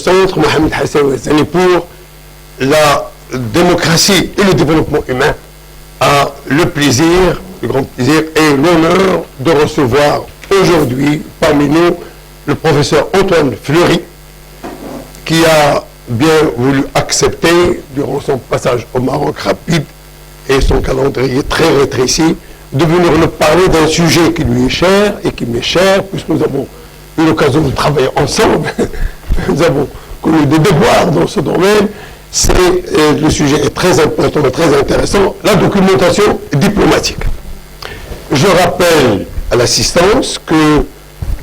Centre Mohamed Hassan Ouazzani pour la démocratie et le développement humain a le plaisir, le grand plaisir et l'honneur de recevoir aujourd'hui parmi nous le professeur Antoine Fleury, qui a bien voulu accepter, durant son passage au Maroc rapide et son calendrier très rétréci, de venir nous parler d'un sujet qui lui est cher et qui m'est cher, puisque nous avons eu l'occasion de travailler ensemble. Nous avons connu des devoirs dans ce domaine. Le sujet est très important et très intéressant, la documentation diplomatique. Je rappelle à l'assistance que,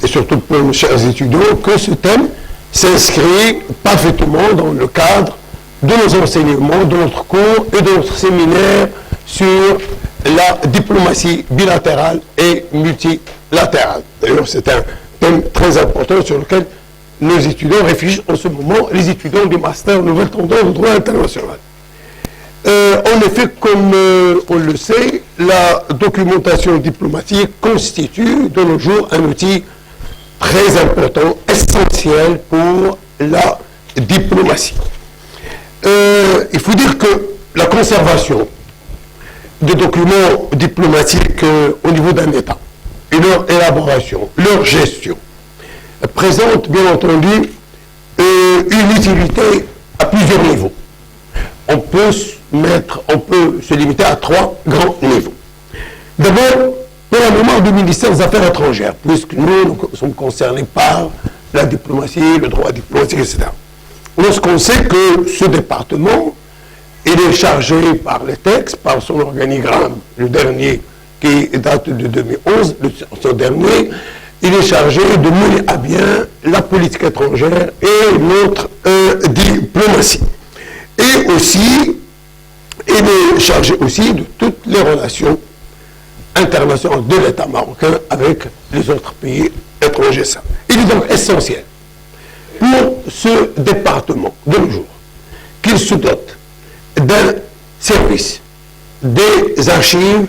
et surtout pour nos chers étudiants, que ce thème s'inscrit parfaitement dans le cadre de nos enseignements, de notre cours et de notre séminaire sur la diplomatie bilatérale et multilatérale. D'ailleurs, c'est un thème très important sur lequel nos étudiants réfléchissent en ce moment, les étudiants du master Nouvelle Tendance de droit international. En effet, comme on le sait, la documentation diplomatique constitue de nos jours un outil très important, essentiel pour la diplomatie. Il faut dire que la conservation des documents diplomatiques au niveau d'un État, et leur élaboration, leur gestion, présente bien entendu une utilité à plusieurs niveaux. On peut se limiter à 3 grands niveaux. D'abord, pour la mémoire du ministère des Affaires étrangères, puisque nous sommes concernés par la diplomatie, le droit diplomatique, etc. Lorsqu'on sait que ce département, il est chargé par les textes, par son organigramme, le dernier qui date de 2011, ce dernier, il est chargé de mener à bien la politique étrangère et notre diplomatie. Et aussi, il est chargé aussi de toutes les relations internationales de l'État marocain avec les autres pays étrangers. Il est donc essentiel pour ce département de nos jours qu'il se dote d'un service, des archives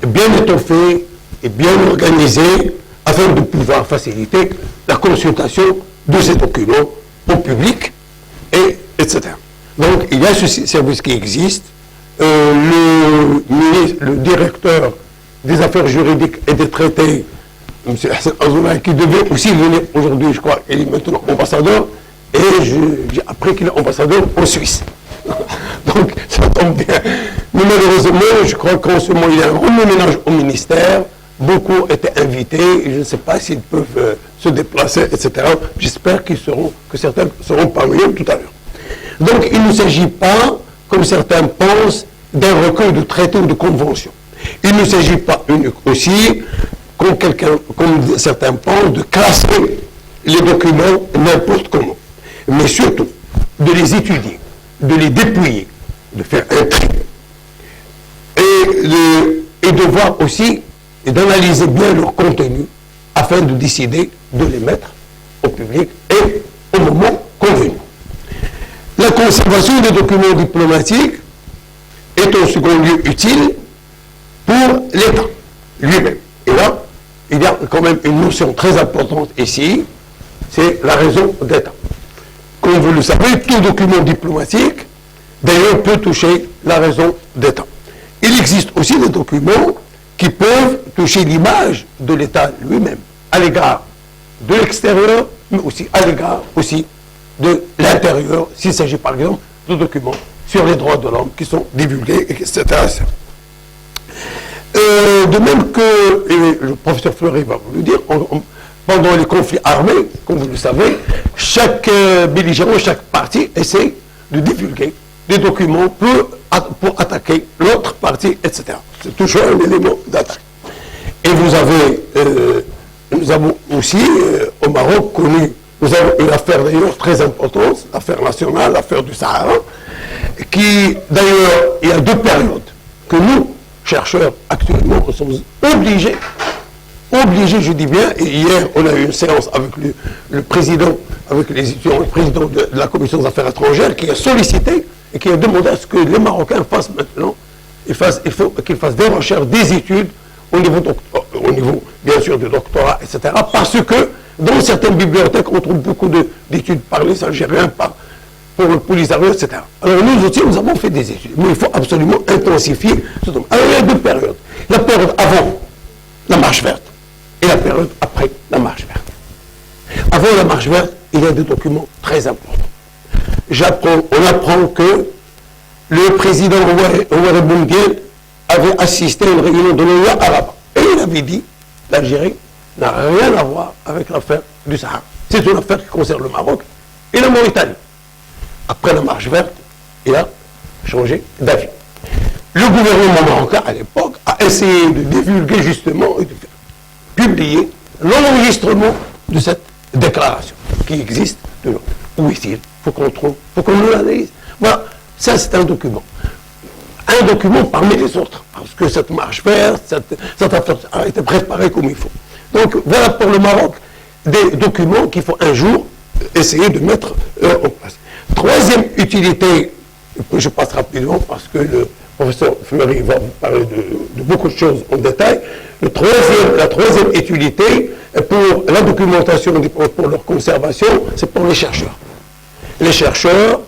bien étoffées et bien organisées afin de pouvoir faciliter la consultation de ces documents au public, etc. Donc, il y a ce service qui existe. Le directeur des affaires juridiques et des traités, M. Hassan Azoulay, qui devait aussi venir aujourd'hui, je crois, il est maintenant ambassadeur, et j'ai appris qu'il est ambassadeur en Suisse. Donc, ça tombe bien. Mais malheureusement, je crois qu'en ce moment, il y a un remue-ménage au ministère. Beaucoup étaient invités, et je ne sais pas s'ils peuvent se déplacer, etc. J'espère que certains seront parmi eux tout à l'heure. Donc, il ne s'agit pas, comme certains pensent, d'un recueil de traités ou de conventions. Il ne s'agit pas aussi, comme certains pensent, de classer les documents n'importe comment. Mais surtout, de les étudier, de les dépouiller, de faire un tri. Et de voir aussi et d'analyser bien leur contenu afin de décider de les mettre au public et au moment convenu. La conservation des documents diplomatiques est en second lieu utile pour l'État lui-même. Et là, il y a quand même une notion très importante ici, c'est la raison d'État. Comme vous le savez, tout document diplomatique, d'ailleurs, peut toucher la raison d'État. Il existe aussi des documents qui peuvent toucher l'image de l'État lui-même, à l'égard de l'extérieur, mais aussi à l'égard aussi de l'intérieur, s'il s'agit par exemple de documents sur les droits de l'homme qui sont divulgués, etc. De même que, et le professeur Fleury va vous le dire, pendant les conflits armés, comme vous le savez, chaque belligérant, chaque partie essaie de divulguer des documents pour attaquer l'autre partie, etc. C'est toujours un élément d'attaque. Et nous avons aussi au Maroc connu, nous avons une affaire d'ailleurs très importante, l'affaire nationale, l'affaire du Sahara, qui d'ailleurs, il y a 2 périodes que nous, chercheurs, actuellement, nous sommes obligés, je dis bien, et hier on a eu une séance avec le président, avec les étudiants, le président de la commission des affaires étrangères, qui a sollicité et qui a demandé à ce que les Marocains fassent maintenant, il faut qu'ils fassent des recherches, des études, au niveau bien sûr du doctorat, etc. Parce que Dans certaines bibliothèques, on trouve beaucoup d'études par les Algériens, pour le Polisario, etc. Alors nous aussi, nous avons fait des études, mais il faut absolument intensifier ce domaine. Alors il y a deux périodes. La période avant la marche verte et la période après la marche verte. Avant la marche verte, il y a des documents très importants. On apprend que le président Ouare Boumediene avait assisté à une réunion de l'ONU arabe. Et il avait dit, l'Algérie n'a rien à voir avec l'affaire du Sahara. C'est une affaire qui concerne le Maroc et la Mauritanie. Après la marche verte, il a changé d'avis. Le gouvernement marocain, à l'époque, a essayé de divulguer justement et de faire publier l'enregistrement de cette déclaration qui existe toujours. Où est-il? Faut qu'on trouve, faut qu'on nous l'analyse. Voilà, ça c'est un document. Un document parmi les autres, parce que cette marche verte, cette affaire a été préparée comme il faut. Donc voilà pour le Maroc des documents qu'il faut un jour essayer de mettre en place. Troisième utilité, je passe rapidement parce que le professeur Fleury va vous parler de beaucoup de choses en détail. La troisième utilité pour la documentation, pour leur conservation, c'est pour les chercheurs. Les chercheurs,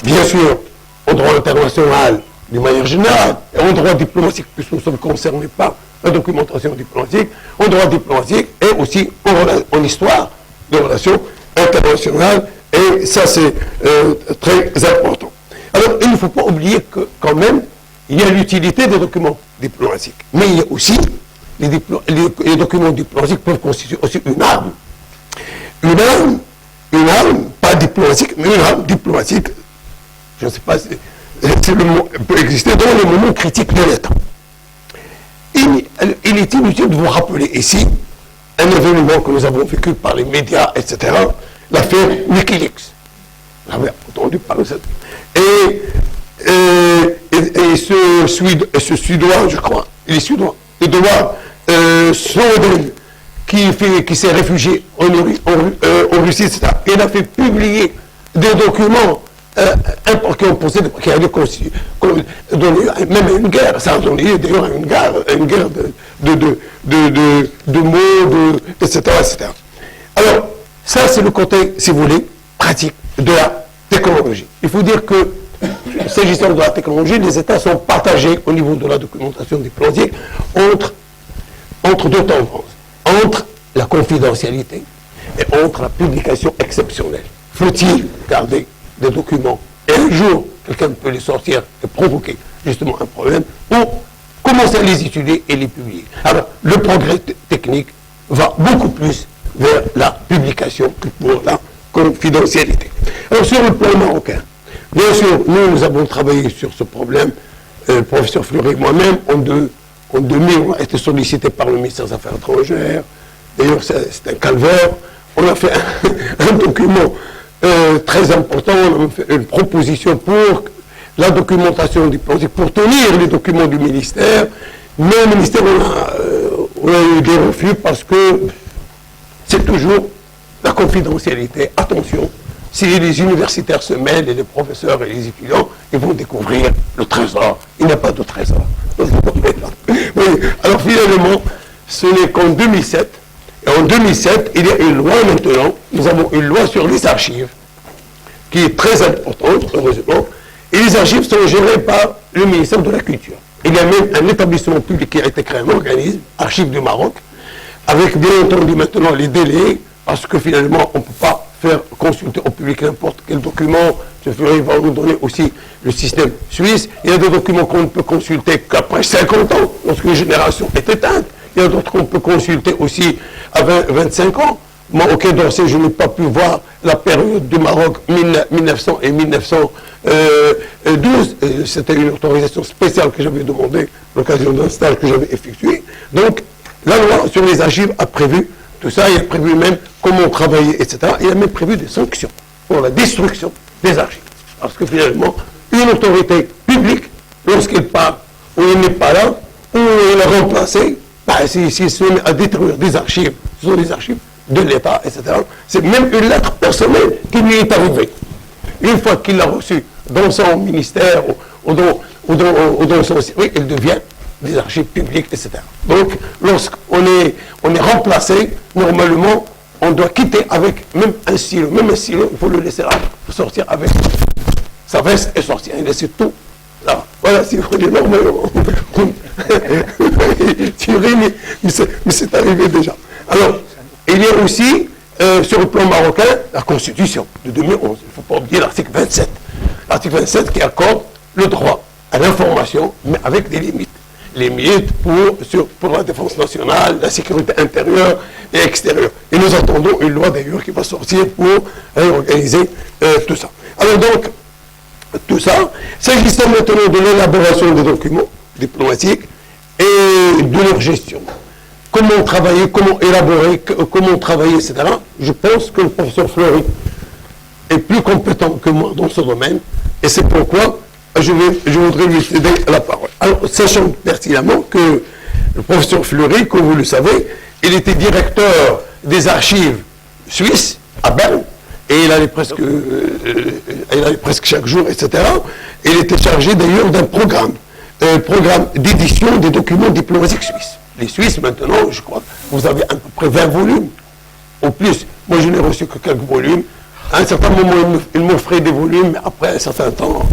bien sûr, en droit international, d'une manière générale, et en droit diplomatique, puisque nous sommes concernés par la documentation diplomatique, en droit diplomatique et aussi en histoire de relations internationales, et ça c'est très important. Alors, il ne faut pas oublier que, quand même, il y a l'utilité des documents diplomatiques, mais il y a aussi les documents diplomatiques peuvent constituer aussi une arme. Une arme, pas diplomatique, mais une arme diplomatique, je ne sais pas si le mot peut exister dans les moments critiques de l'État. Il est inutile de vous rappeler ici un événement que nous avons vécu par les médias, etc., l'affaire Wikileaks. Vous avez entendu parler de ça. Et ce Suédois, je crois, Edouard Snowden, qui s'est réfugié en Russie, etc., il a fait publier des documents qui ont posé, qui allaient donner même une guerre. Ça a donné d'ailleurs une guerre de mots, etc., etc. Alors, ça c'est le côté, si vous voulez, pratique de la technologie. Il faut dire que, s'agissant de la technologie, les États sont partagés au niveau de la documentation diplomatique entre deux tendances, entre la confidentialité et entre la publication exceptionnelle. Faut-il garder des documents et un jour, quelqu'un peut les sortir et provoquer justement un problème, ou commencer à les étudier et les publier. Alors, le progrès technique va beaucoup plus vers la publication que pour la confidentialité. Alors, sur le plan marocain, bien sûr, nous avons travaillé sur ce problème, le professeur Fleury et moi-même, en 2000, on a été sollicité par le ministère des Affaires étrangères. D'ailleurs, c'est un calvaire. On a fait un document très important, on a fait une proposition pour la documentation diplomatique, pour tenir les documents du ministère. Mais au ministère, on a eu des refus parce que c'est toujours la confidentialité. Attention, si les universitaires se mêlent et les professeurs et les étudiants, ils vont découvrir le trésor. Il n'y a pas de trésor. Oui. Alors finalement, ce n'est qu'en 2007. Et en 2007, il y a une loi maintenant, nous avons une loi sur les archives, qui est très importante, heureusement, et les archives sont gérées par le ministère de la Culture. Il y a même un établissement public qui a été créé, un organisme, Archives du Maroc, avec bien entendu maintenant les délais, parce que finalement, on ne peut pas faire consulter au public n'importe quel document. Ce Fleury va nous donner aussi le système suisse. Il y a des documents qu'on ne peut consulter qu'après 50 ans, lorsque une génération est éteinte. Il y a d'autres qu'on peut consulter aussi à 25 ans. Moi, au Quai d'Orsay, je n'ai pas pu voir la période du Maroc 1900 et 1912. C'était une autorisation spéciale que j'avais demandée à l'occasion d'un stage que j'avais effectué. Donc, la loi sur les archives a prévu tout ça. Il a prévu même comment travailler, etc. Il a même prévu des sanctions pour la destruction des archives. Parce que finalement, une autorité publique, lorsqu'il part ou il n'est pas là, ou il est remplacé, s'il se met à détruire des archives, ce sont des archives de l'État, etc. C'est même une lettre personnelle qui lui est arrivée. Une fois qu'il l'a reçue dans son ministère ou dans son service, il devient des archives publiques, etc. Donc, lorsqu'on est remplacé, normalement, on doit quitter avec même un stylo. Même un stylo, il faut le laisser là, pour sortir avec sa veste et sortir. Il laisse tout là. Voilà, si vous voulez, normalement. Tu ris, mais c'est arrivé déjà. Alors, il y a aussi, sur le plan marocain, la Constitution de 2011. Il ne faut pas oublier l'article 27. L'article 27 qui accorde le droit à l'information, mais avec des limites. Limites pour la défense nationale, la sécurité intérieure et extérieure. Et nous attendons une loi d'ailleurs qui va sortir pour réorganiser tout ça. Alors donc, tout ça, s'agissant maintenant de l'élaboration des documents diplomatiques et de leur gestion. Comment travailler, comment élaborer, comment travailler, etc. Je pense que le professeur Fleury est plus compétent que moi dans ce domaine, et c'est pourquoi je voudrais lui céder la parole. Alors, sachant pertinemment que le professeur Fleury, comme vous le savez, il était directeur des archives suisses à Berne, et il allait presque chaque jour, etc. Il était chargé d'ailleurs d'un programme d'édition des documents diplomatiques suisses. Les Suisses, maintenant, je crois, vous avez à peu près 20 volumes, au plus. Moi, je n'ai reçu que quelques volumes. À un certain moment, il m'offrait des volumes, mais après un certain temps,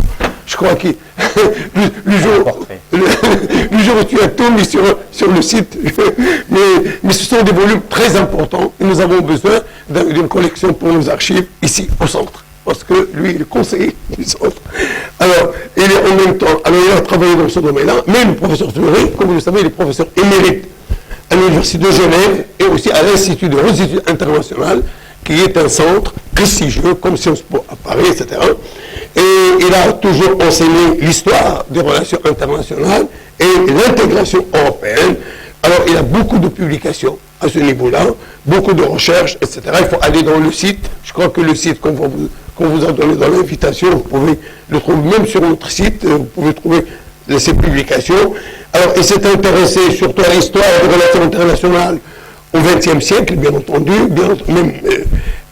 je crois que le jour où tu as tout mis sur le site, mais ce sont des volumes très importants, et nous avons besoin d'une collection pour nos archives ici, au centre. Parce que lui, il est conseiller du centre. Alors, il est en même temps, alors il a travaillé dans ce domaine-là, mais le professeur Fleury, comme vous le savez, il est professeur émérite à l'Université de Genève et aussi à l'Institut de recherche internationale, qui est un centre prestigieux, comme Sciences Po à Paris, etc. Et il a toujours enseigné l'histoire des relations internationales et l'intégration européenne. Alors, il a beaucoup de publications à ce niveau-là, beaucoup de recherches, etc. Il faut aller dans le site. Je crois que le site qu'on vous a donné dans l'invitation, vous pouvez le trouver même sur notre site, vous pouvez trouver ces publications. Alors, il s'est intéressé surtout à l'histoire des relations internationales au XXe siècle, bien entendu,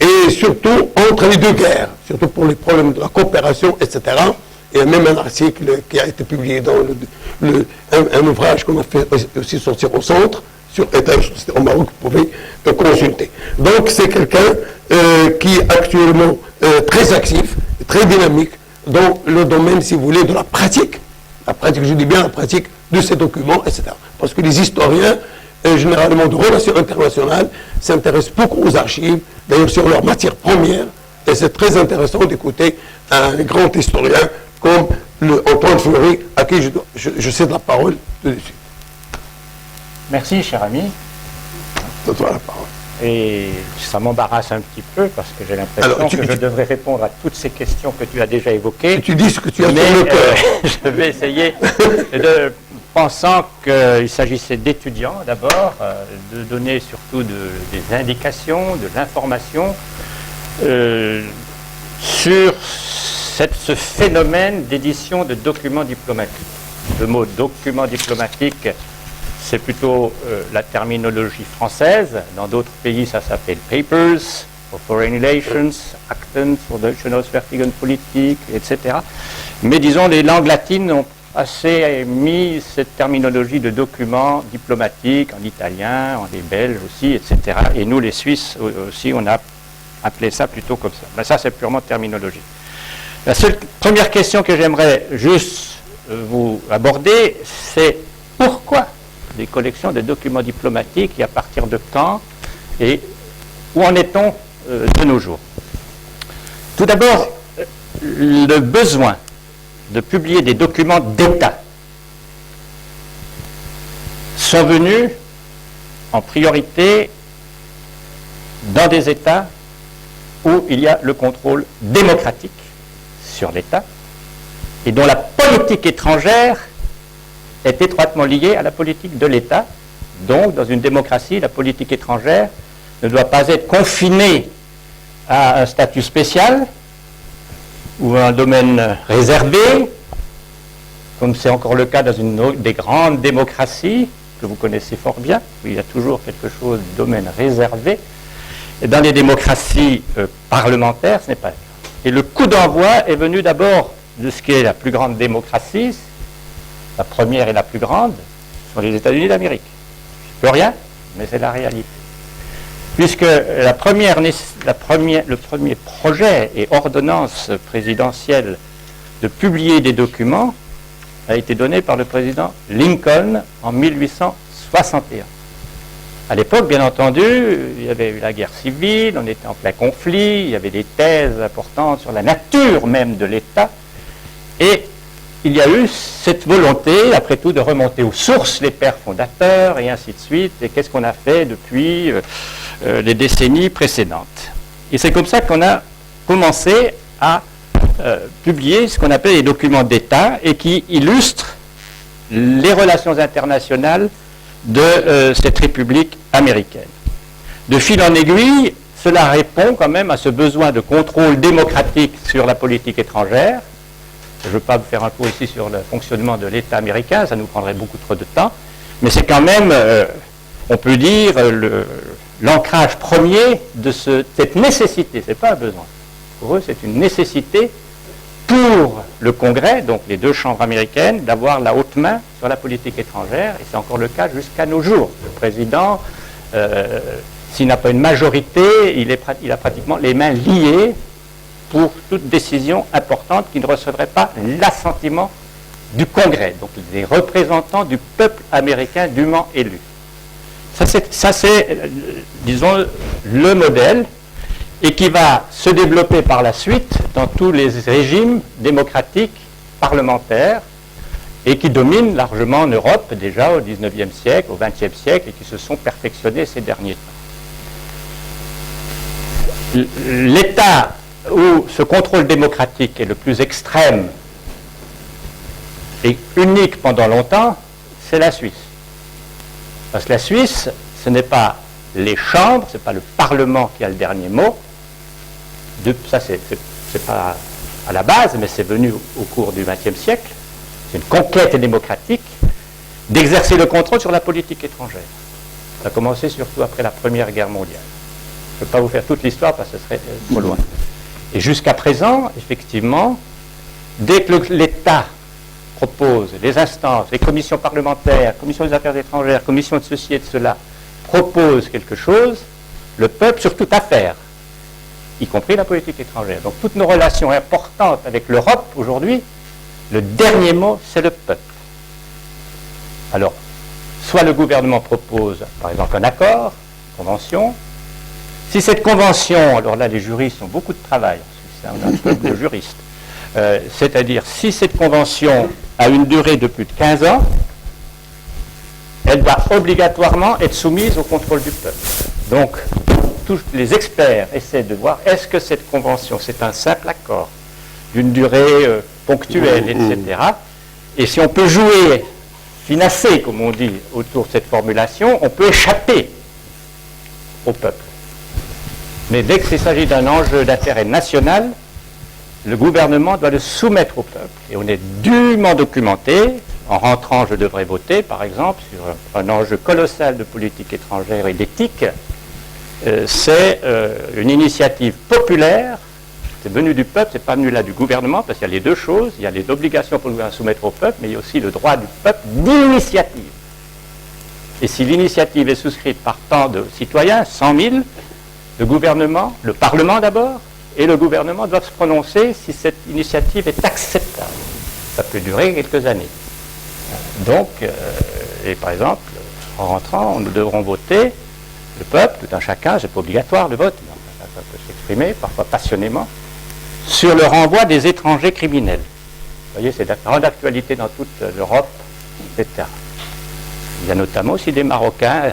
et surtout entre les deux guerres, surtout pour les problèmes de la coopération, etc. Il y a même un article qui a été publié dans un ouvrage qu'on a fait aussi sortir au centre, sur État et société au Maroc, vous pouvez consulter. Donc c'est quelqu'un qui est actuellement très actif, très dynamique dans le domaine, si vous voulez, de la pratique, je dis bien la pratique de ces documents, etc. Parce que les historiens, généralement de relations internationales, s'intéressent beaucoup aux archives, d'ailleurs sur leur matière première, et c'est très intéressant d'écouter un grand historien comme Antoine Fleury, à qui je cède la parole tout de suite. Merci, cher ami. Donne-toi la parole. Et ça m'embarrasse un petit peu parce que j'ai l'impression que je devrais répondre à toutes ces questions que tu as déjà évoquées. Tu dis ce que tu as sur le cœur. Je vais essayer, pensant qu'il s'agissait d'étudiants d'abord, de donner surtout des indications, de l'information sur ce phénomène d'édition de documents diplomatiques. Le mot document diplomatique, c'est plutôt la terminologie française. Dans d'autres pays, ça s'appelle Papers for Foreign Relations, Akten für deutsche Auswärtige Politik, etc. Mais disons, les langues latines ont assez mis cette terminologie de documents diplomatiques en italien, en les belges aussi, etc. Et nous, les Suisses aussi, on a appelé ça plutôt comme ça. Mais ça, c'est purement terminologie. La seule première question que j'aimerais juste vous aborder, c'est pourquoi des collections de documents diplomatiques et à partir de quand et où en est-on de nos jours? Tout d'abord, le besoin de publier des documents d'État sont venus en priorité dans des États où il y a le contrôle démocratique sur l'État et dont la politique étrangère est étroitement liée à la politique de l'État. Donc, dans une démocratie, la politique étrangère ne doit pas être confinée à un statut spécial ou à un domaine réservé, comme c'est encore le cas dans une des grandes démocraties que vous connaissez fort bien, où il y a toujours quelque chose de domaine réservé. Et dans les démocraties parlementaires, ce n'est pas le cas. Et le coup d'envoi est venu d'abord de ce qui est la plus grande démocratie, la première et la plus grande, sont les États-Unis d'Amérique. Je ne peux rien, mais c'est la réalité. puisque le premier projet et ordonnance présidentielle de publier des documents a été donné par le président Lincoln en 1861. À l'époque, bien entendu, il y avait eu la guerre civile, on était en plein conflit, il y avait des thèses importantes sur la nature même de l'État, et il y a eu cette volonté, après tout, de remonter aux sources, les pères fondateurs, et ainsi de suite, et qu'est-ce qu'on a fait depuis les décennies précédentes. Et c'est comme ça qu'on a commencé à publier ce qu'on appelle les documents d'État, et qui illustrent les relations internationales de cette République américaine. De fil en aiguille, cela répond quand même à ce besoin de contrôle démocratique sur la politique étrangère. Je ne veux pas vous faire un cours ici sur le fonctionnement de l'État américain, ça nous prendrait beaucoup trop de temps, mais c'est quand même, on peut dire, l'ancrage premier de cette nécessité, ce n'est pas un besoin. Pour eux, c'est une nécessité pour le Congrès, donc les deux chambres américaines, d'avoir la haute main sur la politique étrangère, et c'est encore le cas jusqu'à nos jours. Le président, s'il n'a pas une majorité, il a pratiquement les mains liées pour toute décision importante qui ne recevrait pas l'assentiment du Congrès, donc des représentants du peuple américain dûment élu. Ça c'est, disons, le modèle, et qui va se développer par la suite dans tous les régimes démocratiques parlementaires, et qui dominent largement en Europe déjà au XIXe siècle, au XXe siècle, et qui se sont perfectionnés ces derniers temps. L'État où ce contrôle démocratique est le plus extrême et unique pendant longtemps, c'est la Suisse. Parce que la Suisse, ce n'est pas les chambres, ce n'est pas le Parlement qui a le dernier mot. Ça, c'est pas à la base, mais c'est venu au cours du XXe siècle. C'est une conquête démocratique d'exercer le contrôle sur la politique étrangère. Ça a commencé surtout après la Première Guerre mondiale. Je ne peux pas vous faire toute l'histoire parce que ce serait trop loin. Et jusqu'à présent, effectivement, dès que l'État propose, les instances, les commissions parlementaires, commissions des affaires étrangères, commissions de ceci et de cela, proposent quelque chose, le peuple, sur toute affaire, y compris la politique étrangère. Donc toutes nos relations importantes avec l'Europe aujourd'hui, le dernier mot, c'est le peuple. Alors, soit le gouvernement propose, par exemple, un accord, une convention. Si cette convention, alors là les juristes ont beaucoup de travail, on a un truc de juristes, c'est-à-dire si cette convention a une durée de plus de 15 ans, elle doit obligatoirement être soumise au contrôle du peuple. Donc, tous les experts essaient de voir est-ce que cette convention, c'est un simple accord d'une durée ponctuelle, etc. Et si on peut jouer, finasser, comme on dit, autour de cette formulation, on peut échapper au peuple. Mais dès qu'il s'agit d'un enjeu d'intérêt national, le gouvernement doit le soumettre au peuple. Et on est dûment documenté. En rentrant, je devrais voter, par exemple, sur un enjeu colossal de politique étrangère et d'éthique. C'est une initiative populaire. C'est venu du peuple, c'est pas venu là du gouvernement, parce qu'il y a les deux choses. Il y a les obligations pour le gouvernement à soumettre au peuple, mais il y a aussi le droit du peuple d'initiative. Et si l'initiative est souscrite par tant de citoyens, 100 000, le gouvernement, le Parlement d'abord, et le gouvernement doivent se prononcer si cette initiative est acceptable. Ça peut durer quelques années. Donc, et par exemple, en rentrant, nous devrons voter, le peuple, tout un chacun, c'est pas obligatoire le vote, mais ça peut s'exprimer, parfois passionnément, sur le renvoi des étrangers criminels. Vous voyez, c'est grande actualité dans toute l'Europe, etc. Il y a notamment aussi des Marocains,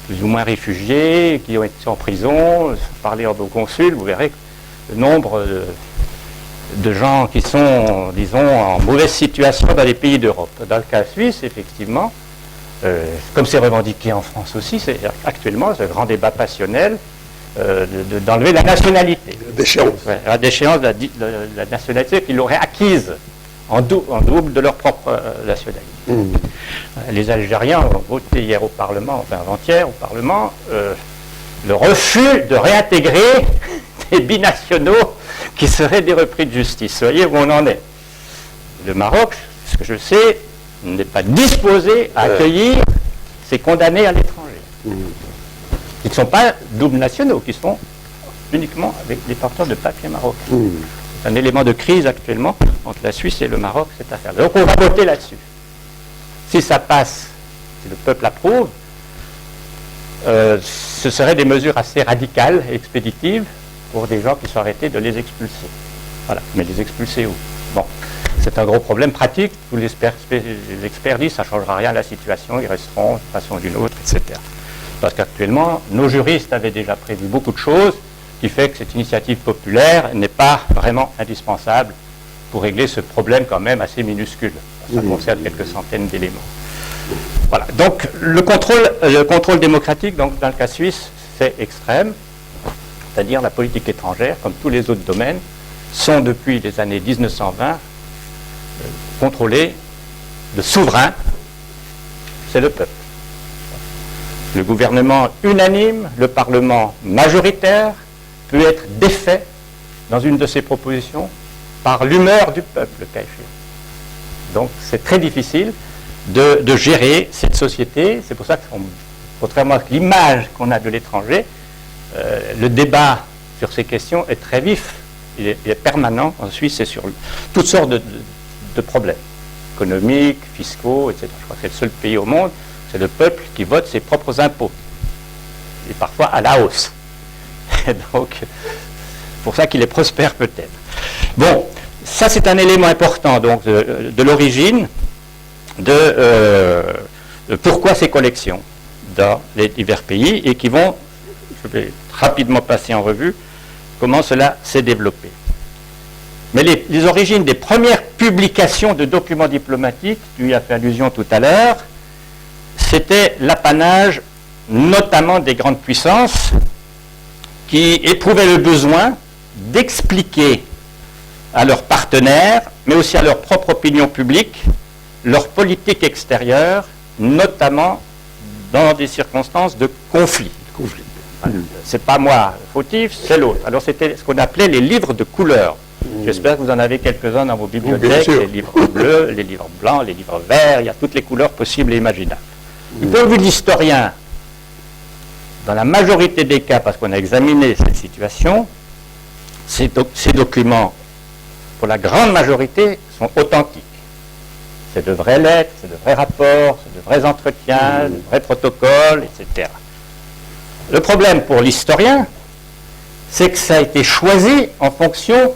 plus ou moins réfugiés, qui ont été en prison. Parlez au consul, vous verrez le nombre de gens qui sont, disons, en mauvaise situation dans les pays d'Europe. Dans le cas suisse, effectivement, comme c'est revendiqué en France aussi, c'est actuellement ce grand débat passionnel d'enlever la nationalité. La déchéance de la nationalité qu'ils l'auraient acquise en double de leur propre nationalité. Les Algériens ont voté hier au Parlement, enfin avant-hier au Parlement, le refus de réintégrer des binationaux qui seraient des repris de justice. Vous voyez où on en est. Le Maroc, ce que je sais, n'est pas disposé à accueillir ces condamnés à l'étranger. qui ne sont pas doubles nationaux, qui sont uniquement avec les porteurs de papier marocain. C'est un élément de crise actuellement entre la Suisse et le Maroc, cette affaire. Donc on va voter là-dessus. Si ça passe, si le peuple approuve, ce seraient des mesures assez radicales et expéditives pour des gens qui sont arrêtés de les expulser. Voilà. Mais les expulser où? Bon. C'est un gros problème pratique. Tous les experts disent que ça ne changera rien à la situation, ils resteront d'une façon ou d'une autre, etc. Parce qu'actuellement, nos juristes avaient déjà prévu beaucoup de choses, qui fait que cette initiative populaire n'est pas vraiment indispensable pour régler ce problème quand même assez minuscule. Ça concerne quelques centaines d'éléments. Voilà. Donc le contrôle démocratique, donc, dans le cas suisse, c'est extrême. C'est-à-dire la politique étrangère, comme tous les autres domaines, sont depuis les années 1920 contrôlés. Le souverain, c'est le peuple. Le gouvernement unanime, le Parlement majoritaire peut être défait dans une de ses propositions par l'humeur du peuple, le cas échéant. Donc c'est très difficile de gérer cette société. C'est pour ça que, contrairement à l'image qu'on a de l'étranger, le débat sur ces questions est très vif. Il est permanent en Suisse et sur toutes sortes de problèmes économiques, fiscaux, etc. Je crois que c'est le seul pays au monde, c'est le peuple qui vote ses propres impôts. Et parfois à la hausse. Et donc, c'est pour ça qu'il est prospère peut-être. Bon, ça c'est un élément important donc de l'origine de pourquoi ces collections dans les divers pays et qui vont, je vais rapidement passer en revue comment cela s'est développé. Mais les origines des premières publications de documents diplomatiques, tu y as fait allusion tout à l'heure, c'était l'apanage notamment des grandes puissances qui éprouvaient le besoin d'expliquer à leurs partenaires, mais aussi à leur propre opinion publique, leur politique extérieure, notamment dans des circonstances de conflit. C'est pas moi fautif, c'est l'autre. Alors c'était ce qu'on appelait les livres de couleur. J'espère que vous en avez quelques-uns dans vos bibliothèques, les livres bleus, les livres blancs, les livres verts, il y a toutes les couleurs possibles et imaginables. Du point de vue de l'historien, dans la majorité des cas, parce qu'on a examiné cette situation, ces documents, pour la grande majorité, sont authentiques. C'est de vraies lettres, c'est de vrais rapports, c'est de vrais entretiens, de vrais protocoles, etc. Le problème pour l'historien, c'est que ça a été choisi en fonction,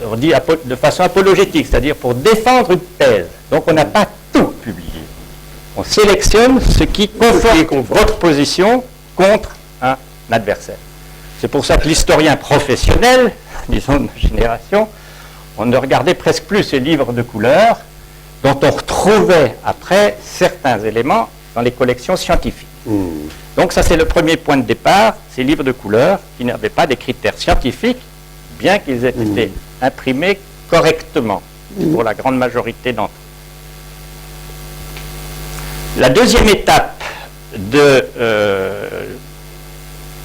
on dit de façon apologétique, c'est-à-dire pour défendre une thèse. Donc on n'a pas tout publié. On sélectionne ce qui conforte votre position contre un adversaire. C'est pour ça que l'historien professionnel, disons de ma génération, on ne regardait presque plus ces livres de couleurs dont on retrouvait après certains éléments dans les collections scientifiques. Donc ça c'est le premier point de départ, ces livres de couleurs qui n'avaient pas des critères scientifiques, bien qu'ils aient été imprimés correctement pour la grande majorité d'entre eux. La deuxième étape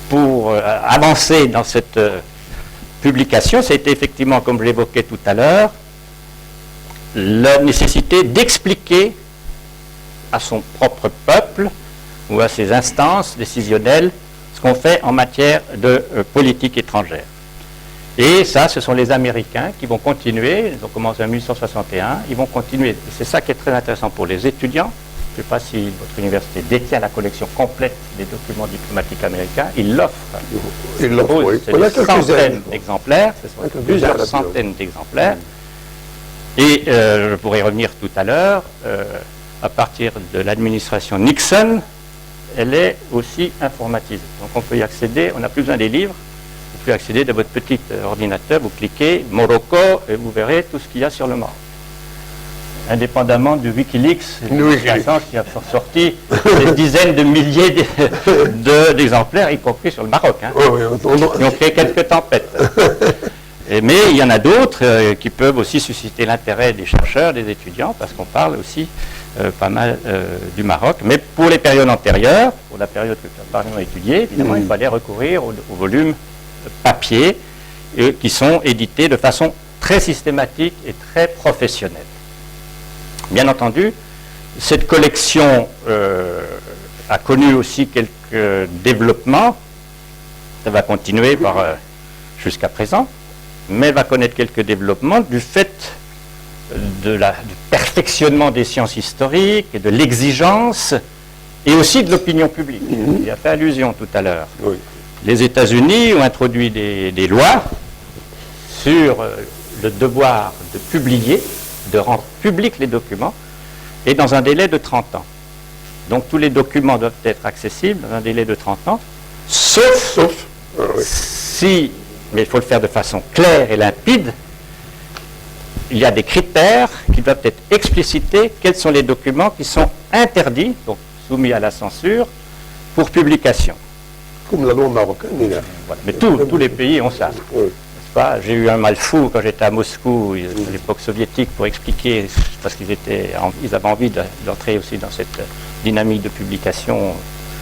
pour avancer dans cette publication, c'était effectivement, comme je l'évoquais tout à l'heure, la nécessité d'expliquer à son propre peuple ou à ses instances décisionnelles ce qu'on fait en matière de politique étrangère. Et ça, ce sont les Américains qui vont continuer, ils ont commencé en 1861, ils vont continuer. Et c'est ça qui est très intéressant pour les étudiants. Je ne sais pas si votre université détient la collection complète des documents diplomatiques américains, ils l'offrent. Ils l'offrent, oui. C'est des centaines d'exemplaires, ce sont plusieurs centaines d'exemplaires. Et je pourrais revenir tout à l'heure, à partir de l'administration Nixon, elle est aussi informatisée. Donc on peut y accéder, on n'a plus besoin des livres, vous pouvez accéder de votre petit ordinateur, vous cliquez Morocco et vous verrez tout ce qu'il y a sur le Maroc. Indépendamment du Wikileaks, qui a sorti des dizaines de milliers d'exemplaires, y compris sur le Maroc. Hein. Ils ont créé quelques tempêtes. Mais il y en a d'autres qui peuvent aussi susciter l'intérêt des chercheurs, des étudiants, parce qu'on parle aussi pas mal du Maroc. Mais pour les périodes antérieures, pour la période que nous avons étudiée, évidemment, il fallait recourir aux volumes papier qui sont édités de façon très systématique et très professionnelle. Bien entendu, cette collection a connu aussi quelques développements. Ça va continuer jusqu'à présent, mais va connaître quelques développements du fait du perfectionnement des sciences historiques et de l'exigence et aussi de l'opinion publique. Il y a fait allusion tout à l'heure. Oui. Les États-Unis ont introduit des lois sur le devoir de publier, de rendre publics les documents, et dans un délai de 30 ans. Donc tous les documents doivent être accessibles dans un délai de 30 ans, sauf si, mais il faut le faire de façon claire et limpide, il y a des critères qui doivent être explicités, quels sont les documents qui sont interdits, donc soumis à la censure, pour publication. Comme la loi marocaine. Voilà. Mais tous les pays ont ça. Oui. J'ai eu un mal fou quand j'étais à Moscou, à l'époque soviétique, pour expliquer, parce qu'ils avaient envie d'entrer aussi dans cette dynamique de publication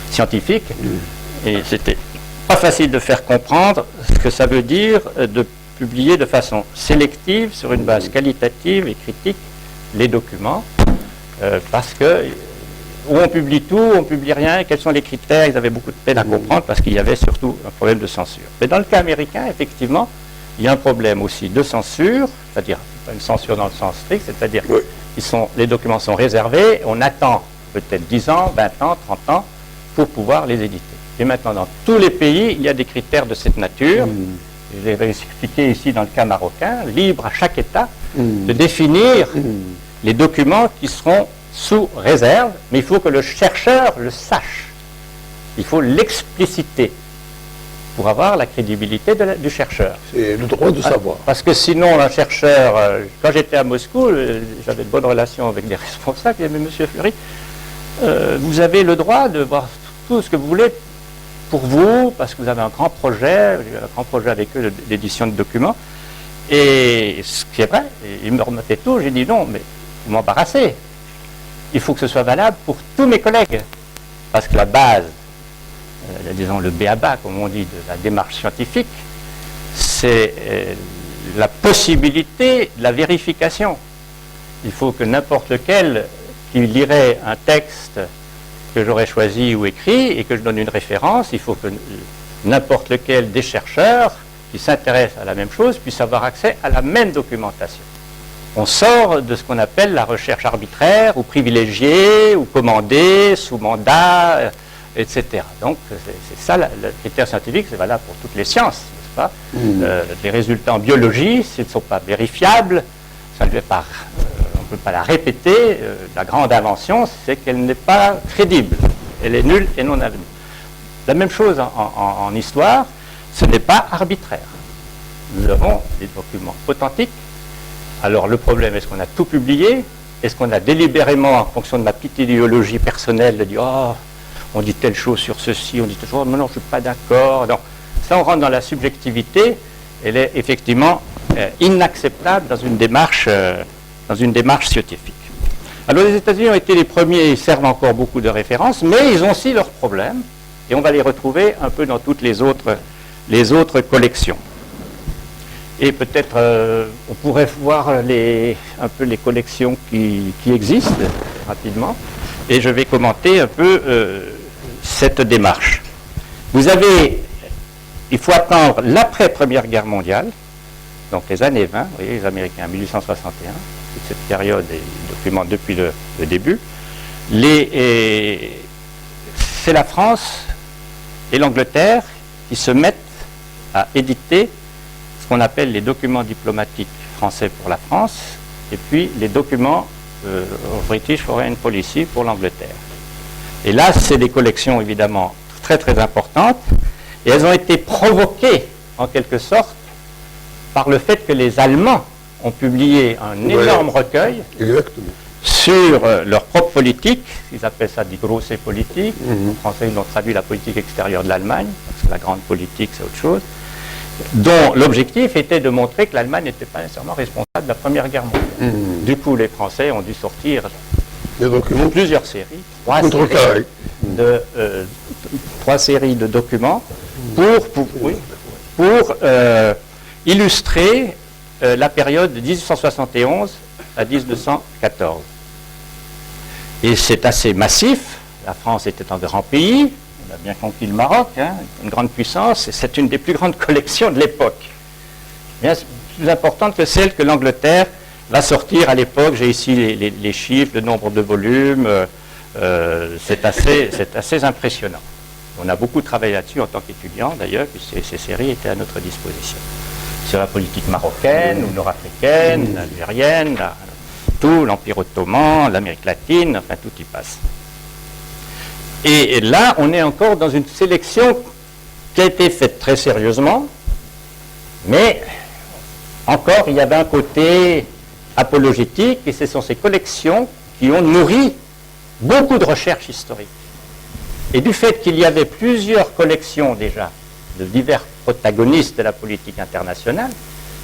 scientifique. Et c'était pas facile de faire comprendre ce que ça veut dire de publier de façon sélective, sur une base qualitative et critique, les documents, parce que où on publie tout, on publie rien, quels sont les critères, ils avaient beaucoup de peine à comprendre, parce qu'il y avait surtout un problème de censure. Mais dans le cas américain, effectivement, il y a un problème aussi de censure, c'est-à-dire pas une censure dans le sens strict, c'est-à-dire que les documents sont réservés, on attend peut-être 10 ans, 20 ans, 30 ans pour pouvoir les éditer. Et maintenant, dans tous les pays, il y a des critères de cette nature. Je vais expliquer ici dans le cas marocain, libre à chaque État de définir les documents qui seront sous réserve, mais il faut que le chercheur le sache. Il faut l'expliciter pour avoir la crédibilité du chercheur. C'est le droit de savoir. Parce que sinon, un chercheur, quand j'étais à Moscou, j'avais de bonnes relations avec des responsables, il y avait Monsieur Fleury, vous avez le droit de voir tout ce que vous voulez pour vous, parce que vous avez un grand projet, j'ai eu un grand projet avec eux d'édition de documents, et ce qui est vrai, ils me remettaient tout, j'ai dit non, mais vous m'embarrassez. Il faut que ce soit valable pour tous mes collègues. Parce que la base, disons le b.a.-ba, comme on dit, de la démarche scientifique, c'est la possibilité de la vérification. Il faut que n'importe lequel qui lirait un texte que j'aurais choisi ou écrit et que je donne une référence, il faut que n'importe lequel des chercheurs qui s'intéressent à la même chose puisse avoir accès à la même documentation. On sort de ce qu'on appelle la recherche arbitraire ou privilégiée ou commandée, sous mandat, etc. Donc c'est ça le critère scientifique, c'est valable pour toutes les sciences, n'est-ce pas? Les résultats en biologie, s'ils ne sont pas vérifiables, ça ne peut pas, on ne peut pas la répéter. La grande invention, c'est qu'elle n'est pas crédible. Elle est nulle et non avenue. La même chose en histoire, ce n'est pas arbitraire. Nous avons des documents authentiques. Alors le problème, est-ce qu'on a tout publié? Est-ce qu'on a délibérément, en fonction de ma petite idéologie personnelle, de dire « Oh, on dit telle chose sur ceci, on dit telle chose, mais non, je ne suis pas d'accord. » Donc ça, on rentre dans la subjectivité. Elle est effectivement inacceptable dans une démarche scientifique. Alors les États-Unis ont été les premiers, ils servent encore beaucoup de références, mais ils ont aussi leurs problèmes, et on va les retrouver un peu dans toutes les autres collections. Et peut-être on pourrait voir un peu les collections qui existent rapidement, et je vais commenter un peu cette démarche. Il faut attendre l'après-première guerre mondiale, donc les années 20, vous voyez, les Américains, 1861, toute cette période est documentée depuis le début. C'est la France et l'Angleterre qui se mettent à éditer ce qu'on appelle les documents diplomatiques français pour la France, et puis les documents British Foreign Policy pour l'Angleterre. Et là, c'est des collections évidemment très très importantes, et elles ont été provoquées en quelque sorte par le fait que les Allemands ont publié un énorme recueil sur leur propre politique, ils appellent ça die große Politik, en français ils ont traduit la politique extérieure de l'Allemagne, parce que la grande politique c'est autre chose, dont l'objectif était de montrer que l'Allemagne n'était pas nécessairement responsable de la Première Guerre mondiale. Du coup, les Français ont dû sortir plusieurs séries, trois séries de documents pour illustrer la période de 1871 à 1914. Et c'est assez massif, La France était un grand pays, on a bien conquis le Maroc, hein, une grande puissance, et c'est une des plus grandes collections de l'époque. Bien plus importante que celle que l'Angleterre va sortir à l'époque. J'ai ici les chiffres, le nombre de volumes, c'est assez impressionnant. On a beaucoup travaillé là-dessus en tant qu'étudiant d'ailleurs, puisque ces séries étaient à notre disposition. Sur la politique marocaine ou nord-africaine, algérienne, tout, l'Empire ottoman, l'Amérique latine, enfin tout y passe. Et là, on est encore dans une sélection qui a été faite très sérieusement, mais encore, il y avait un côté apologétique, et ce sont ces collections qui ont nourri beaucoup de recherches historiques. Et du fait qu'il y avait plusieurs collections déjà de divers protagonistes de la politique internationale,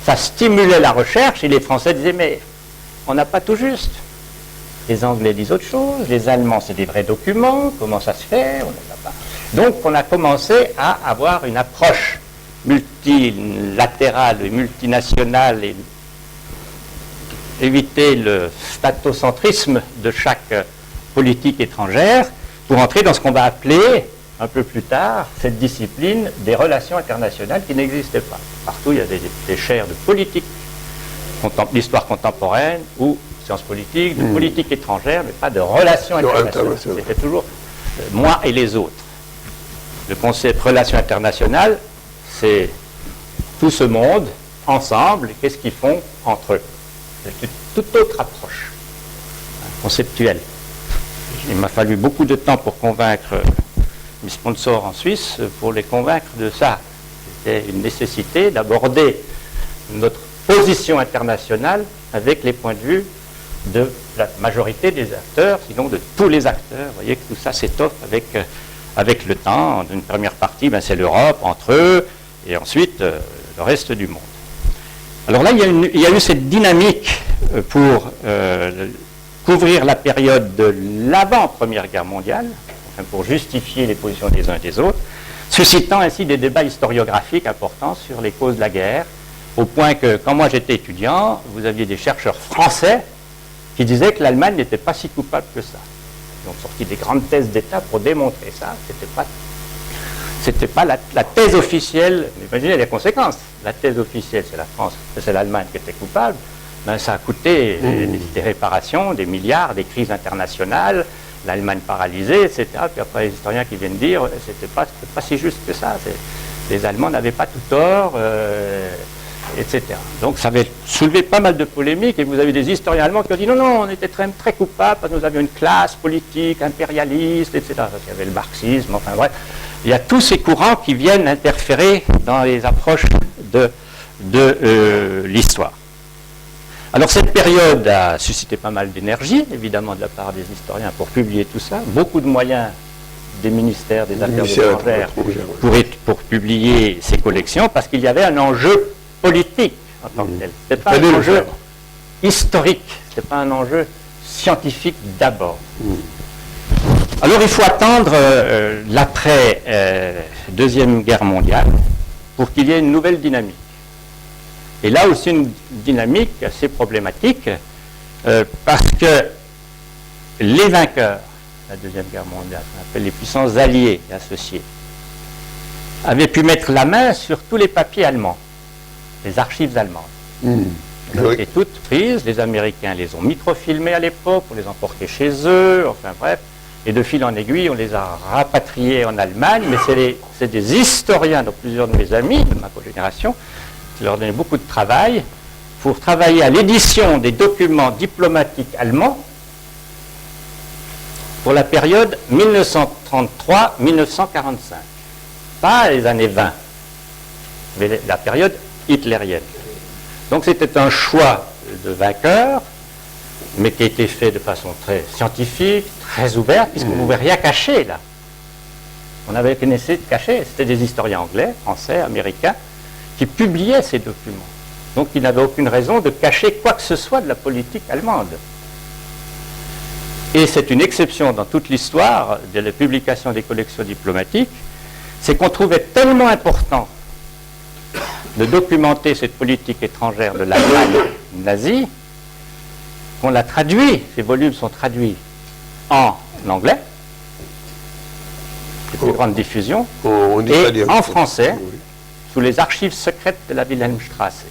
ça stimulait la recherche, et les Français disaient, mais on n'a pas tout juste. Les Anglais disent autre chose, les Allemands c'est des vrais documents, comment ça se fait, on ne l'a pas. Donc on a commencé à avoir une approche multilatérale et multinationale et éviter le statocentrisme de chaque politique étrangère pour entrer dans ce qu'on va appeler un peu plus tard cette discipline des relations internationales qui n'existait pas. Partout il y a des chaires de politique, d'histoire contemporaine ou sciences politiques, de politique étrangère, mais pas de relations internationales. C'était toujours moi et les autres. Le concept relations internationales, c'est tout ce monde ensemble, qu'est-ce qu'ils font entre eux. C'est une toute autre approche conceptuelle. Il m'a fallu beaucoup de temps pour convaincre mes sponsors en Suisse, pour les convaincre de ça. C'était une nécessité d'aborder notre position internationale avec les points de vue de la majorité des acteurs, sinon de tous les acteurs. Vous voyez que tout ça s'étoffe avec le temps. Une première partie, c'est l'Europe, entre eux, et ensuite le reste du monde. Alors là, il y a eu cette dynamique pour couvrir la période de l'avant-première guerre mondiale, enfin, pour justifier les positions des uns et des autres, suscitant ainsi des débats historiographiques importants sur les causes de la guerre, au point que, quand moi j'étais étudiant, vous aviez des chercheurs français qui disaient que l'Allemagne n'était pas si coupable que ça. Ils ont sorti des grandes thèses d'État pour démontrer ça. C'était pas la thèse officielle. Imaginez les conséquences. La thèse officielle, c'est la France, c'est l'Allemagne qui était coupable. Ben, ça a coûté des réparations, des milliards, des crises internationales, l'Allemagne paralysée, etc. Puis après, les historiens qui viennent dire c'était pas si juste que ça. Les Allemands n'avaient pas tout tort, etc. Donc ça avait soulevé pas mal de polémiques, et vous avez des historiens allemands qui ont dit non, on était très, très coupables parce que nous avions une classe politique impérialiste, etc. Parce qu'il y avait le marxisme, enfin bref. Il y a tous ces courants qui viennent interférer dans les approches de l'histoire. Alors cette période a suscité pas mal d'énergie, évidemment, de la part des historiens pour publier tout ça. Beaucoup de moyens des ministères des Affaires étrangères pour publier ces collections, parce qu'il y avait un enjeu politique en tant que tel. Ce n'était pas un enjeu historique, ce n'était pas un enjeu scientifique d'abord. Alors il faut attendre l'après Deuxième Guerre mondiale pour qu'il y ait une nouvelle dynamique. Et là aussi une dynamique assez problématique, parce que les vainqueurs de la Deuxième Guerre mondiale, qu'on appelle les puissances alliées et associées, avaient pu mettre la main sur tous les papiers allemands, les archives allemandes. Elles ont été toutes prises, les Américains les ont microfilmées à l'époque, on les emportait chez eux, enfin bref, et de fil en aiguille, on les a rapatriés en Allemagne, mais c'est des historiens, donc plusieurs de mes amis de ma cogénération, qui leur donnaient beaucoup de travail pour travailler à l'édition des documents diplomatiques allemands pour la période 1933-1945, pas les années 20, mais la période hitlérienne. Donc c'était un choix de vainqueur, mais qui a été fait de façon très scientifique, très ouverte, puisqu'on ne pouvait rien cacher là. On avait essayé de cacher, c'était des historiens anglais, français, américains, qui publiaient ces documents. Donc ils n'avaient aucune raison de cacher quoi que ce soit de la politique allemande. Et c'est une exception dans toute l'histoire de la publication des collections diplomatiques, c'est qu'on trouvait tellement important de documenter cette politique étrangère de l'Allemagne nazie, qu'on l'a traduit, ces volumes sont traduits en anglais, les plus grandes diffusions, En et italien. en français, Oui. sous les archives secrètes de la Wilhelmstrasse.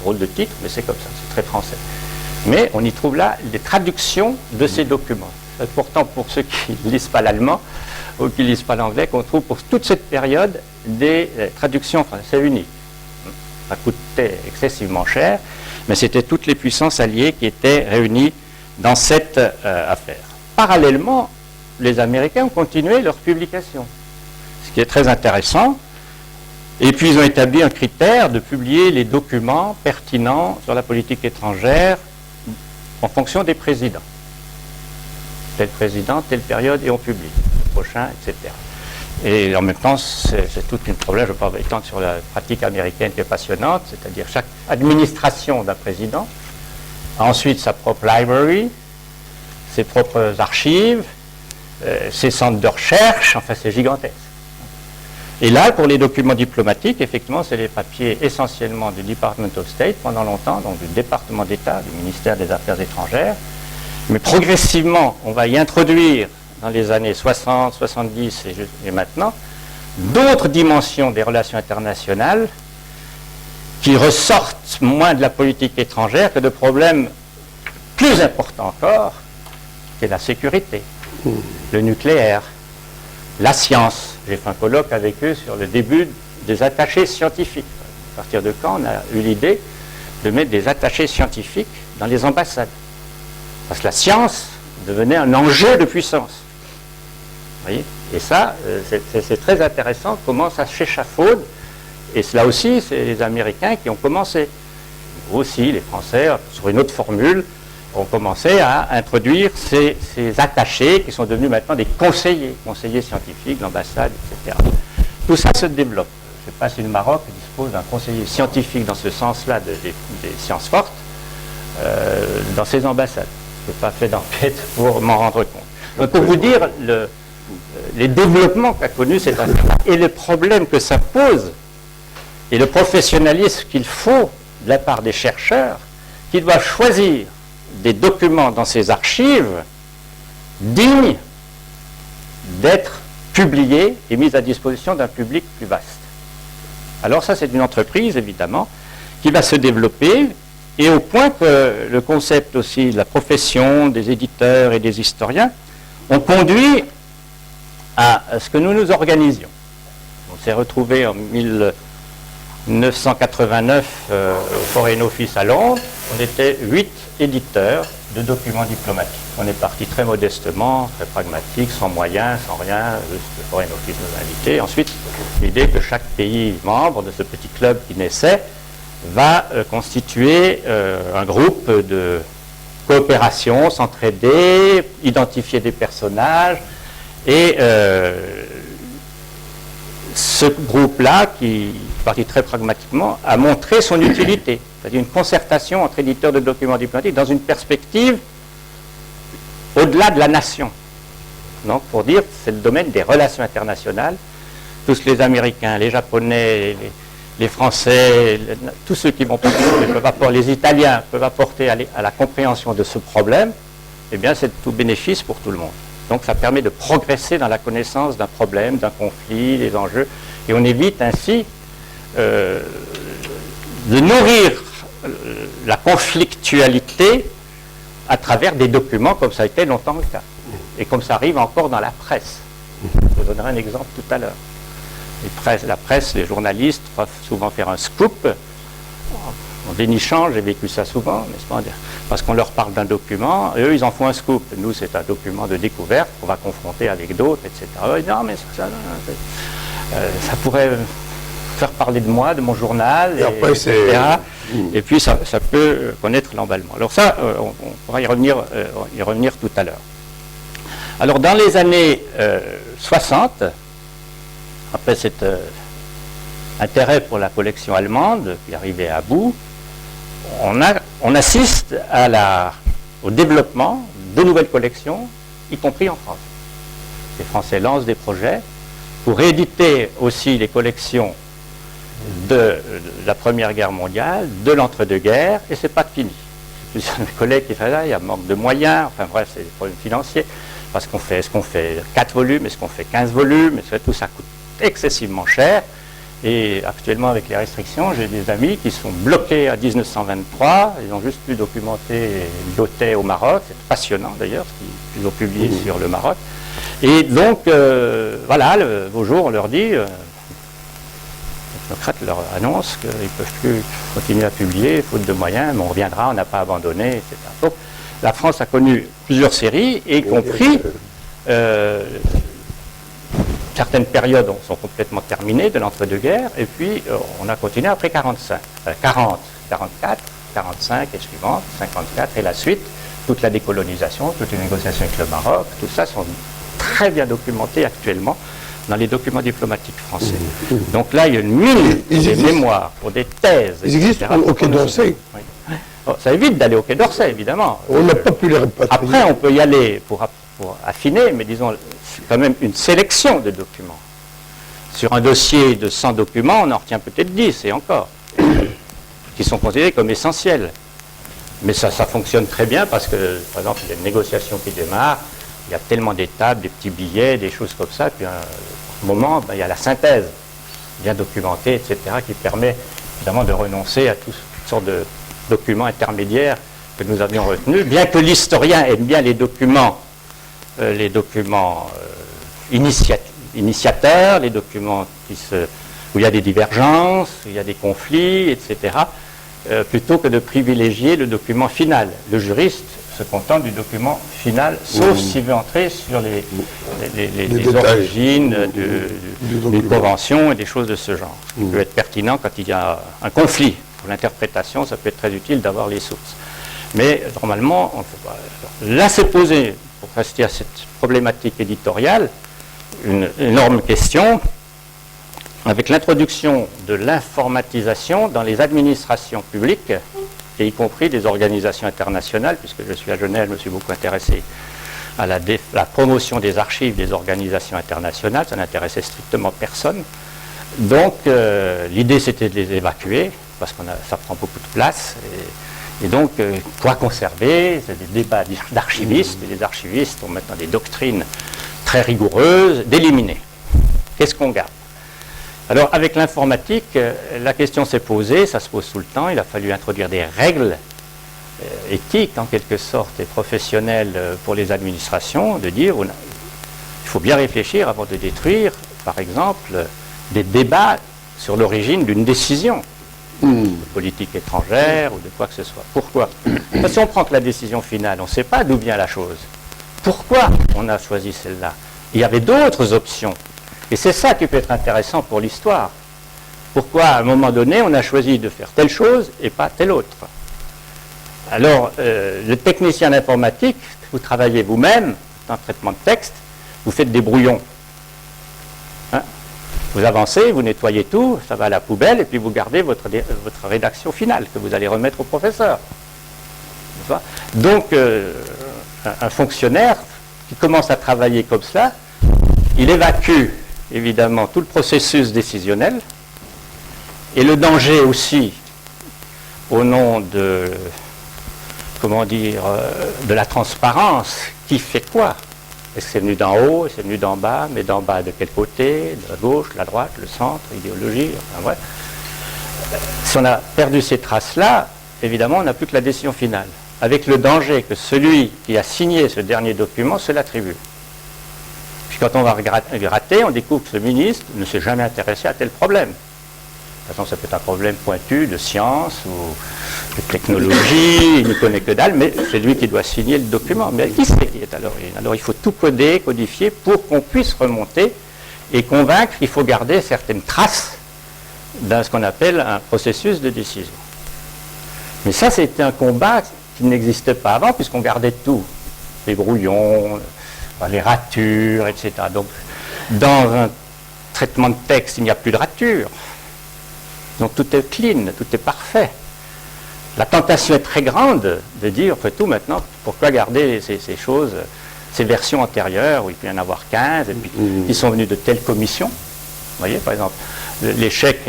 Drôle de titre, mais c'est comme ça, c'est très français. Mais on y trouve là des traductions de ces documents. C'est pourtant, pour ceux qui ne lisent pas l'allemand ou qui ne lisent pas l'anglais, qu'on trouve pour toute cette période des traductions françaises uniques. Ça coûtait excessivement cher, mais c'était toutes les puissances alliées qui étaient réunies dans cette affaire. Parallèlement, les Américains ont continué leur publication, ce qui est très intéressant. Et puis ils ont établi un critère de publier les documents pertinents sur la politique étrangère en fonction des présidents. Tel président, telle période, et on publie. Le prochain, etc. Et en même temps, c'est tout un problème, je ne vais pas étendre sur la pratique américaine qui est passionnante, c'est-à-dire chaque administration d'un président a ensuite sa propre library, ses propres archives, ses centres de recherche, enfin c'est gigantesque. Et là, pour les documents diplomatiques, effectivement, c'est les papiers essentiellement du Department of State pendant longtemps, donc du département d'État, du ministère des Affaires étrangères. Mais progressivement, on va y introduire, dans les années 60, 70 et maintenant, d'autres dimensions des relations internationales qui ressortent moins de la politique étrangère que de problèmes plus importants encore, qui est la sécurité, le nucléaire, la science. J'ai fait un colloque avec eux sur le début des attachés scientifiques. À partir de quand on a eu l'idée de mettre des attachés scientifiques dans les ambassades. Parce que la science devenait un enjeu de puissance. Vous voyez ? Et ça, c'est très intéressant comment ça s'échafaude. Et cela aussi, c'est les Américains qui ont commencé. Aussi, les Français, sur une autre formule, ont commencé à introduire ces attachés qui sont devenus maintenant des conseillers scientifiques, l'ambassade, etc. Tout ça se développe. Je ne sais pas si le Maroc dispose d'un conseiller scientifique dans ce sens-là des sciences fortes dans ses ambassades. Je n'ai pas fait d'enquête pour m'en rendre compte. Donc, pour vous dire les développements qu'a connu cette affaire et le problème que ça pose et le professionnalisme qu'il faut de la part des chercheurs qui doivent choisir des documents dans ces archives dignes d'être publiés et mis à disposition d'un public plus vaste. Alors ça, c'est une entreprise, évidemment, qui va se développer, et au point que le concept aussi de la profession des éditeurs et des historiens ont conduit à ce que nous nous organisions. On s'est retrouvés en 1989 au Foreign Office à Londres. On était 8 éditeurs de documents diplomatiques. On est parti très modestement, très pragmatique, sans moyens, sans rien, juste le Foreign Office nous a invités. Ensuite, l'idée que chaque pays membre de ce petit club qui naissait va constituer un groupe de coopération, s'entraider, identifier des personnages, et ce groupe-là, qui partit très pragmatiquement, a montré son utilité. C'est-à-dire une concertation entre éditeurs de documents diplomatiques dans une perspective au-delà de la nation. Donc, pour dire, c'est le domaine des relations internationales. Tous les Américains, les Japonais, les Français, tous ceux qui vont participer, les Italiens peuvent apporter à la compréhension de ce problème, eh bien, c'est tout bénéfice pour tout le monde. Donc, ça permet de progresser dans la connaissance d'un problème, d'un conflit, des enjeux, et on évite ainsi de nourrir la conflictualité à travers des documents, comme ça a été longtemps le cas, et comme ça arrive encore dans la presse. Je vous donnerai un exemple tout à l'heure. La presse, les journalistes doivent souvent faire un scoop en dénichant, j'ai vécu ça souvent, n'est-ce pas, parce qu'on leur parle d'un document, et eux ils en font un scoop. Nous c'est un document de découverte qu'on va confronter avec d'autres, etc. Non mais ça pourrait faire parler de moi, de mon journal, etc. Et puis ça peut connaître l'emballement. Alors ça, on pourra y revenir tout à l'heure. Alors dans les années 60, après cet intérêt pour la collection allemande qui arrivait à bout, on assiste au développement de nouvelles collections, y compris en France. Les Français lancent des projets pour rééditer aussi les collections de la Première Guerre mondiale, de l'entre-deux-guerres, et c'est pas fini. Plusieurs de mes collègues qui font ça, il y a un manque de moyens, enfin bref, c'est des problèmes financiers. parce qu'on fait, est-ce qu'on fait 4 volumes, est-ce qu'on fait 15 volumes, tout ça coûte excessivement cher. Et actuellement, avec les restrictions, j'ai des amis qui sont bloqués à 1923, ils ont juste pu documenter l'OTAI au Maroc, c'est passionnant d'ailleurs, ce qu'ils ont publié sur le Maroc. Et donc, voilà, au jour, on leur dit, les technocrates leur annoncent qu'ils ne peuvent plus continuer à publier, faute de moyens, mais on reviendra, on n'a pas abandonné, etc. Donc, la France a connu plusieurs séries, y compris certaines périodes sont complètement terminées de l'entre-deux-guerres, et puis on a continué après 45, 40, 44, 45 et suivante, 54 et la suite, toute la décolonisation, toutes les négociations avec le Maroc, tout ça sont très bien documentés actuellement dans les documents diplomatiques français. Donc là, il y a une mine des mémoires pour des thèses. Ils existent au Quai d'Orsay. Oui. Bon, ça évite d'aller au Quai d'Orsay, évidemment. On n'a pas pu les repatrier. Après, on peut y aller pour affiner, mais disons, quand même une sélection de documents. Sur un dossier de 100 documents, on en retient peut-être 10 et encore, qui sont considérés comme essentiels. Mais ça fonctionne très bien parce que, par exemple, il y a une négociation qui démarre, il y a tellement d'étapes, des petits billets, des choses comme ça, puis à un moment, il y a la synthèse bien documentée, etc., qui permet évidemment de renoncer à toutes sortes de documents intermédiaires que nous avions retenus, bien que l'historien aime bien les documents initiateurs, les documents où il y a des divergences, où il y a des conflits, etc., plutôt que de privilégier le document final. Le juriste se contente du document final, sauf s'il veut entrer sur les origines d'une convention et des choses de ce genre. Ce qui peut être pertinent quand il y a un conflit. Pour l'interprétation, ça peut être très utile d'avoir les sources. Mais normalement, on ne peut pas. Là, c'est posé, pour rester à cette problématique éditoriale, une énorme question avec l'introduction de l'informatisation dans les administrations publiques, et y compris des organisations internationales, puisque je suis à Genève, je me suis beaucoup intéressé à la promotion des archives des organisations internationales, ça n'intéressait strictement personne. Donc l'idée c'était de les évacuer, parce que ça prend beaucoup de place, et donc quoi conserver, c'est des débats d'archivistes, et les archivistes ont maintenant des doctrines très rigoureuses d'éliminer. Qu'est-ce qu'on garde? Alors, avec l'informatique, la question s'est posée, ça se pose tout le temps, il a fallu introduire des règles éthiques, en quelque sorte, et professionnelles pour les administrations, de dire, il faut bien réfléchir avant de détruire, par exemple, des débats sur l'origine d'une décision, de politique étrangère ou de quoi que ce soit. Pourquoi? Parce que si on prend que la décision finale, on ne sait pas d'où vient la chose. Pourquoi on a choisi celle-là? Il y avait d'autres options. Et c'est ça qui peut être intéressant pour l'histoire. Pourquoi, à un moment donné, on a choisi de faire telle chose et pas telle autre? Alors, le technicien d'informatique, vous travaillez vous-même dans le traitement de texte, vous faites des brouillons. Hein? Vous avancez, vous nettoyez tout, ça va à la poubelle, et puis vous gardez votre rédaction finale que vous allez remettre au professeur. Donc, un fonctionnaire qui commence à travailler comme cela, il évacue évidemment tout le processus décisionnel et le danger aussi au nom de, comment dire, de la transparence. Qui fait quoi? Est-ce que c'est venu d'en haut, est-ce que c'est venu d'en bas, mais d'en bas de quel côté? De la gauche, la droite, le centre, idéologie, enfin ouais. Si on a perdu ces traces-là, évidemment, on n'a plus que la décision finale, avec le danger que celui qui a signé ce dernier document se l'attribue. Puis quand on va gratter, on découvre que ce ministre ne s'est jamais intéressé à tel problème. De toute façon, ça peut être un problème pointu de science ou de technologie, il ne connaît que dalle, mais c'est lui qui doit signer le document. Mais qui c'est qui est à l'origine? Alors il faut tout coder, codifier pour qu'on puisse remonter et convaincre qu'il faut garder certaines traces dans ce qu'on appelle un processus de décision. Mais ça, c'était un combat qui n'existait pas avant, puisqu'on gardait tout. Les brouillons, les ratures, etc. Donc, dans un traitement de texte, il n'y a plus de ratures. Donc, tout est clean, tout est parfait. La tentation est très grande de dire, après tout, maintenant, pourquoi garder ces choses, ces versions antérieures, où il peut y en avoir 15, et puis qui sont venues de telle commission. Vous voyez, par exemple, l'échec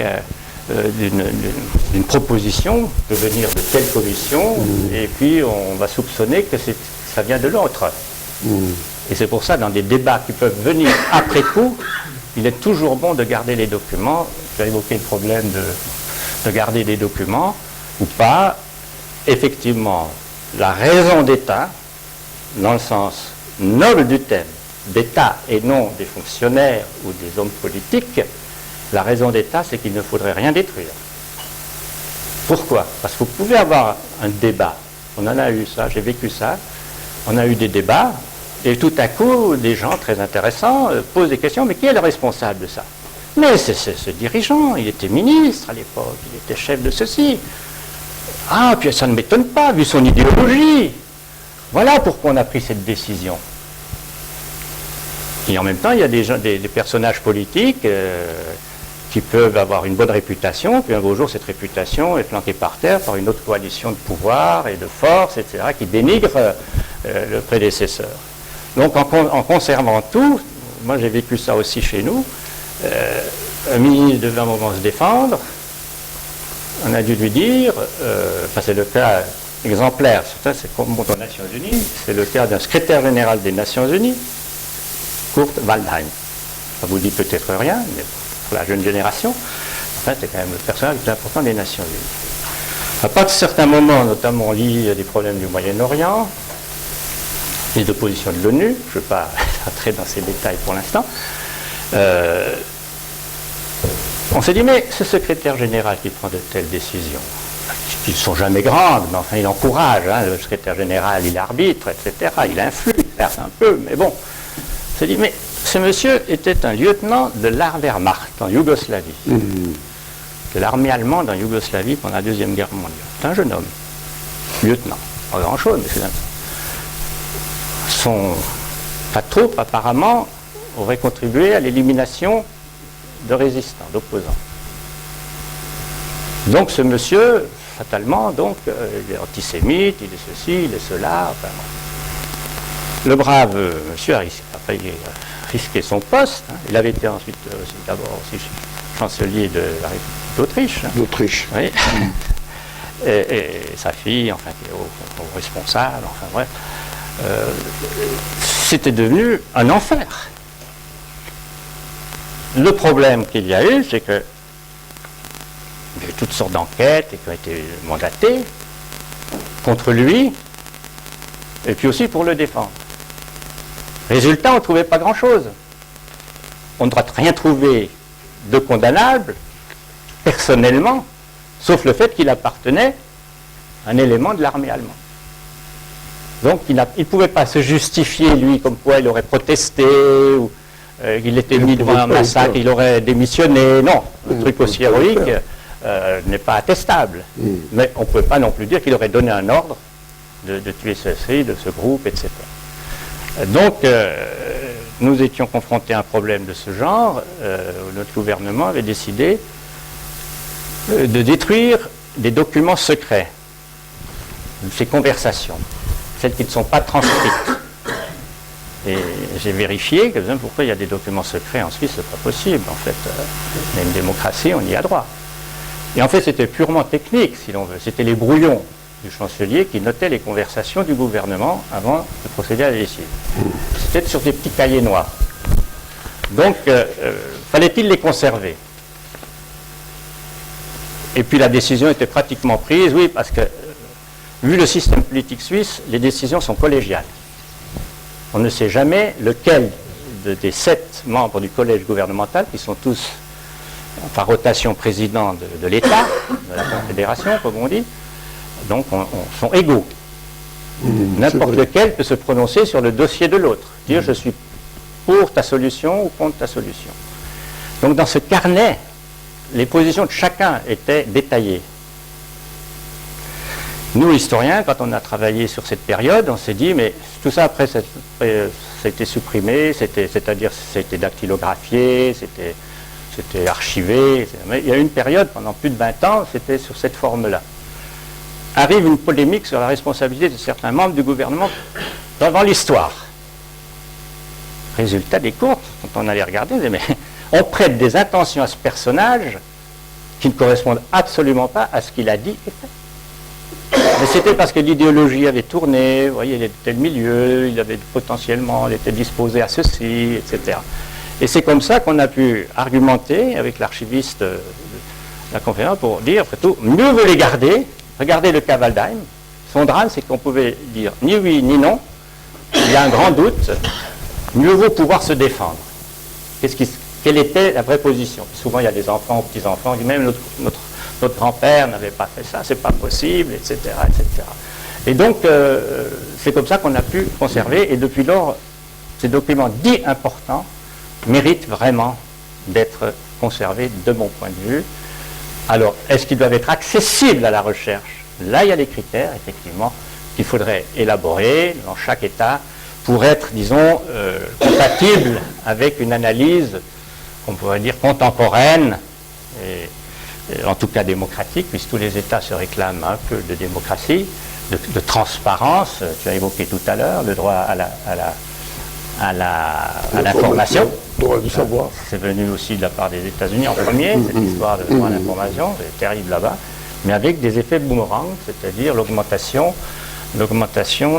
d'une proposition peut venir de telle commission, et puis on va soupçonner que ça vient de l'autre. Et c'est pour ça, dans des débats qui peuvent venir après coup, il est toujours bon de garder les documents. J'ai évoqué le problème de garder des documents ou pas. Effectivement, la raison d'État, dans le sens noble du thème, d'État et non des fonctionnaires ou des hommes politiques, la raison d'État, c'est qu'il ne faudrait rien détruire. Pourquoi? Parce que vous pouvez avoir un débat. On en a eu ça, j'ai vécu ça. On a eu des débats, et tout à coup, des gens très intéressants posent des questions, mais qui est le responsable de ça? Mais c'est ce dirigeant, il était ministre à l'époque, il était chef de ceci. Ah, puis ça ne m'étonne pas, vu son idéologie. Voilà pourquoi on a pris cette décision. Et en même temps, il y a des personnages politiques qui peuvent avoir une bonne réputation, puis un beau jour, cette réputation est flanquée par terre par une autre coalition de pouvoir et de force, etc., qui dénigre le prédécesseur. Donc, en conservant tout, moi j'ai vécu ça aussi chez nous, un ministre devait à un moment se défendre, on a dû lui dire, c'est le cas exemplaire, c'est comme aux Nations Unies, c'est le cas d'un secrétaire général des Nations Unies, Kurt Waldheim. Ça vous dit peut-être rien, mais pour la jeune génération, enfin, c'est quand même le personnage le plus important des Nations Unies. À partir de certains moments, notamment liés à des problèmes du Moyen-Orient, les oppositions de l'ONU, je ne vais pas entrer dans ces détails pour l'instant, on s'est dit, mais ce secrétaire général qui prend de telles décisions, qui ne sont jamais grandes, mais enfin il encourage, hein, le secrétaire général, il arbitre, etc., il influe, certes un peu, mais bon, on s'est dit, mais ce monsieur était un lieutenant de l'Wehrmacht en Yougoslavie, de l'armée allemande en Yougoslavie pendant la Deuxième Guerre mondiale. C'est un jeune homme, lieutenant, pas grand-chose, mais c'est un... Sa troupe, apparemment, aurait contribué à l'élimination de résistants, d'opposants. Donc ce monsieur, fatalement, donc, il est antisémite, il est ceci, il est cela. Enfin, le brave monsieur a risqué son poste. Hein. Il avait été ensuite d'abord aussi chancelier de la République d'Autriche. D'Autriche. Oui. Et sa fille, enfin, qui est au responsable, enfin bref. C'était devenu un enfer. Le problème qu'il y a eu, c'est que il y a eu toutes sortes d'enquêtes qui ont été mandatées contre lui, et puis aussi pour le défendre. Résultat, on ne trouvait pas grand-chose. On ne doit rien trouver de condamnable, personnellement, sauf le fait qu'il appartenait à un élément de l'armée allemande. Donc il ne pouvait pas se justifier, lui, comme quoi il aurait protesté, ou qu'il était mis devant un massacre, il aurait démissionné. Non, un truc aussi héroïque n'est pas attestable. Mais on ne peut pas non plus dire qu'il aurait donné un ordre de tuer ceci, de ce groupe, etc. Donc, nous étions confrontés à un problème de ce genre. Notre gouvernement avait décidé de détruire des documents secrets, ces conversations, celles qui ne sont pas transcrites. Et j'ai vérifié que, pourquoi il y a des documents secrets en Suisse, c'est pas possible. En fait, on a une démocratie, on y a droit. Et en fait, c'était purement technique, si l'on veut. C'était les brouillons du chancelier qui notaient les conversations du gouvernement avant de procéder à la décision. C'était sur des petits cahiers noirs. Donc, fallait-il les conserver? Et puis la décision était pratiquement prise, oui, parce que, vu le système politique suisse, les décisions sont collégiales. On ne sait jamais lequel des 7 membres du collège gouvernemental, qui sont tous par rotation président de l'État, de la Confédération, comme on dit, donc sont égaux. N'importe lequel peut se prononcer sur le dossier de l'autre, dire je suis pour ta solution ou contre ta solution. Donc dans ce carnet, les positions de chacun étaient détaillées. Nous, historiens, quand on a travaillé sur cette période, on s'est dit, mais tout ça après, ça a été supprimé, c'est-à-dire c'était dactylographié, c'était archivé. Mais il y a eu une période, pendant plus de 20 ans, c'était sur cette forme-là. Arrive une polémique sur la responsabilité de certains membres du gouvernement devant l'histoire. Résultat des courses, quand on allait regarder, on disait, mais on prête des intentions à ce personnage qui ne correspondent absolument pas à ce qu'il a dit et fait. Mais c'était parce que l'idéologie avait tourné, vous voyez, il était tel milieu, il avait potentiellement, il était disposé à ceci, etc. Et c'est comme ça qu'on a pu argumenter avec l'archiviste de la conférence pour dire, après tout, mieux vaut les garder. Regardez le cas Waldheim. Son drame, c'est qu'on pouvait dire ni oui ni non. Il y a un grand doute. Mieux vaut pouvoir se défendre. Quelle était la vraie position? Souvent, il y a des enfants, petits-enfants, qui disent même notre grand-père n'avait pas fait ça, c'est pas possible, etc., etc. Et donc, c'est comme ça qu'on a pu conserver. Et depuis lors, ces documents dits importants méritent vraiment d'être conservés de mon point de vue. Alors, est-ce qu'ils doivent être accessibles à la recherche? Là, il y a des critères, effectivement, qu'il faudrait élaborer dans chaque État pour être, disons, compatible avec une analyse, on pourrait dire, contemporaine, et en tout cas démocratique, puisque tous les États se réclament un peu de démocratie, de transparence, tu as évoqué tout à l'heure, le droit à l'information. Droit du savoir. C'est venu aussi de la part des États-Unis en premier, cette histoire de droit à l'information, c'est terrible là-bas, mais avec des effets boomerang, c'est-à-dire l'augmentation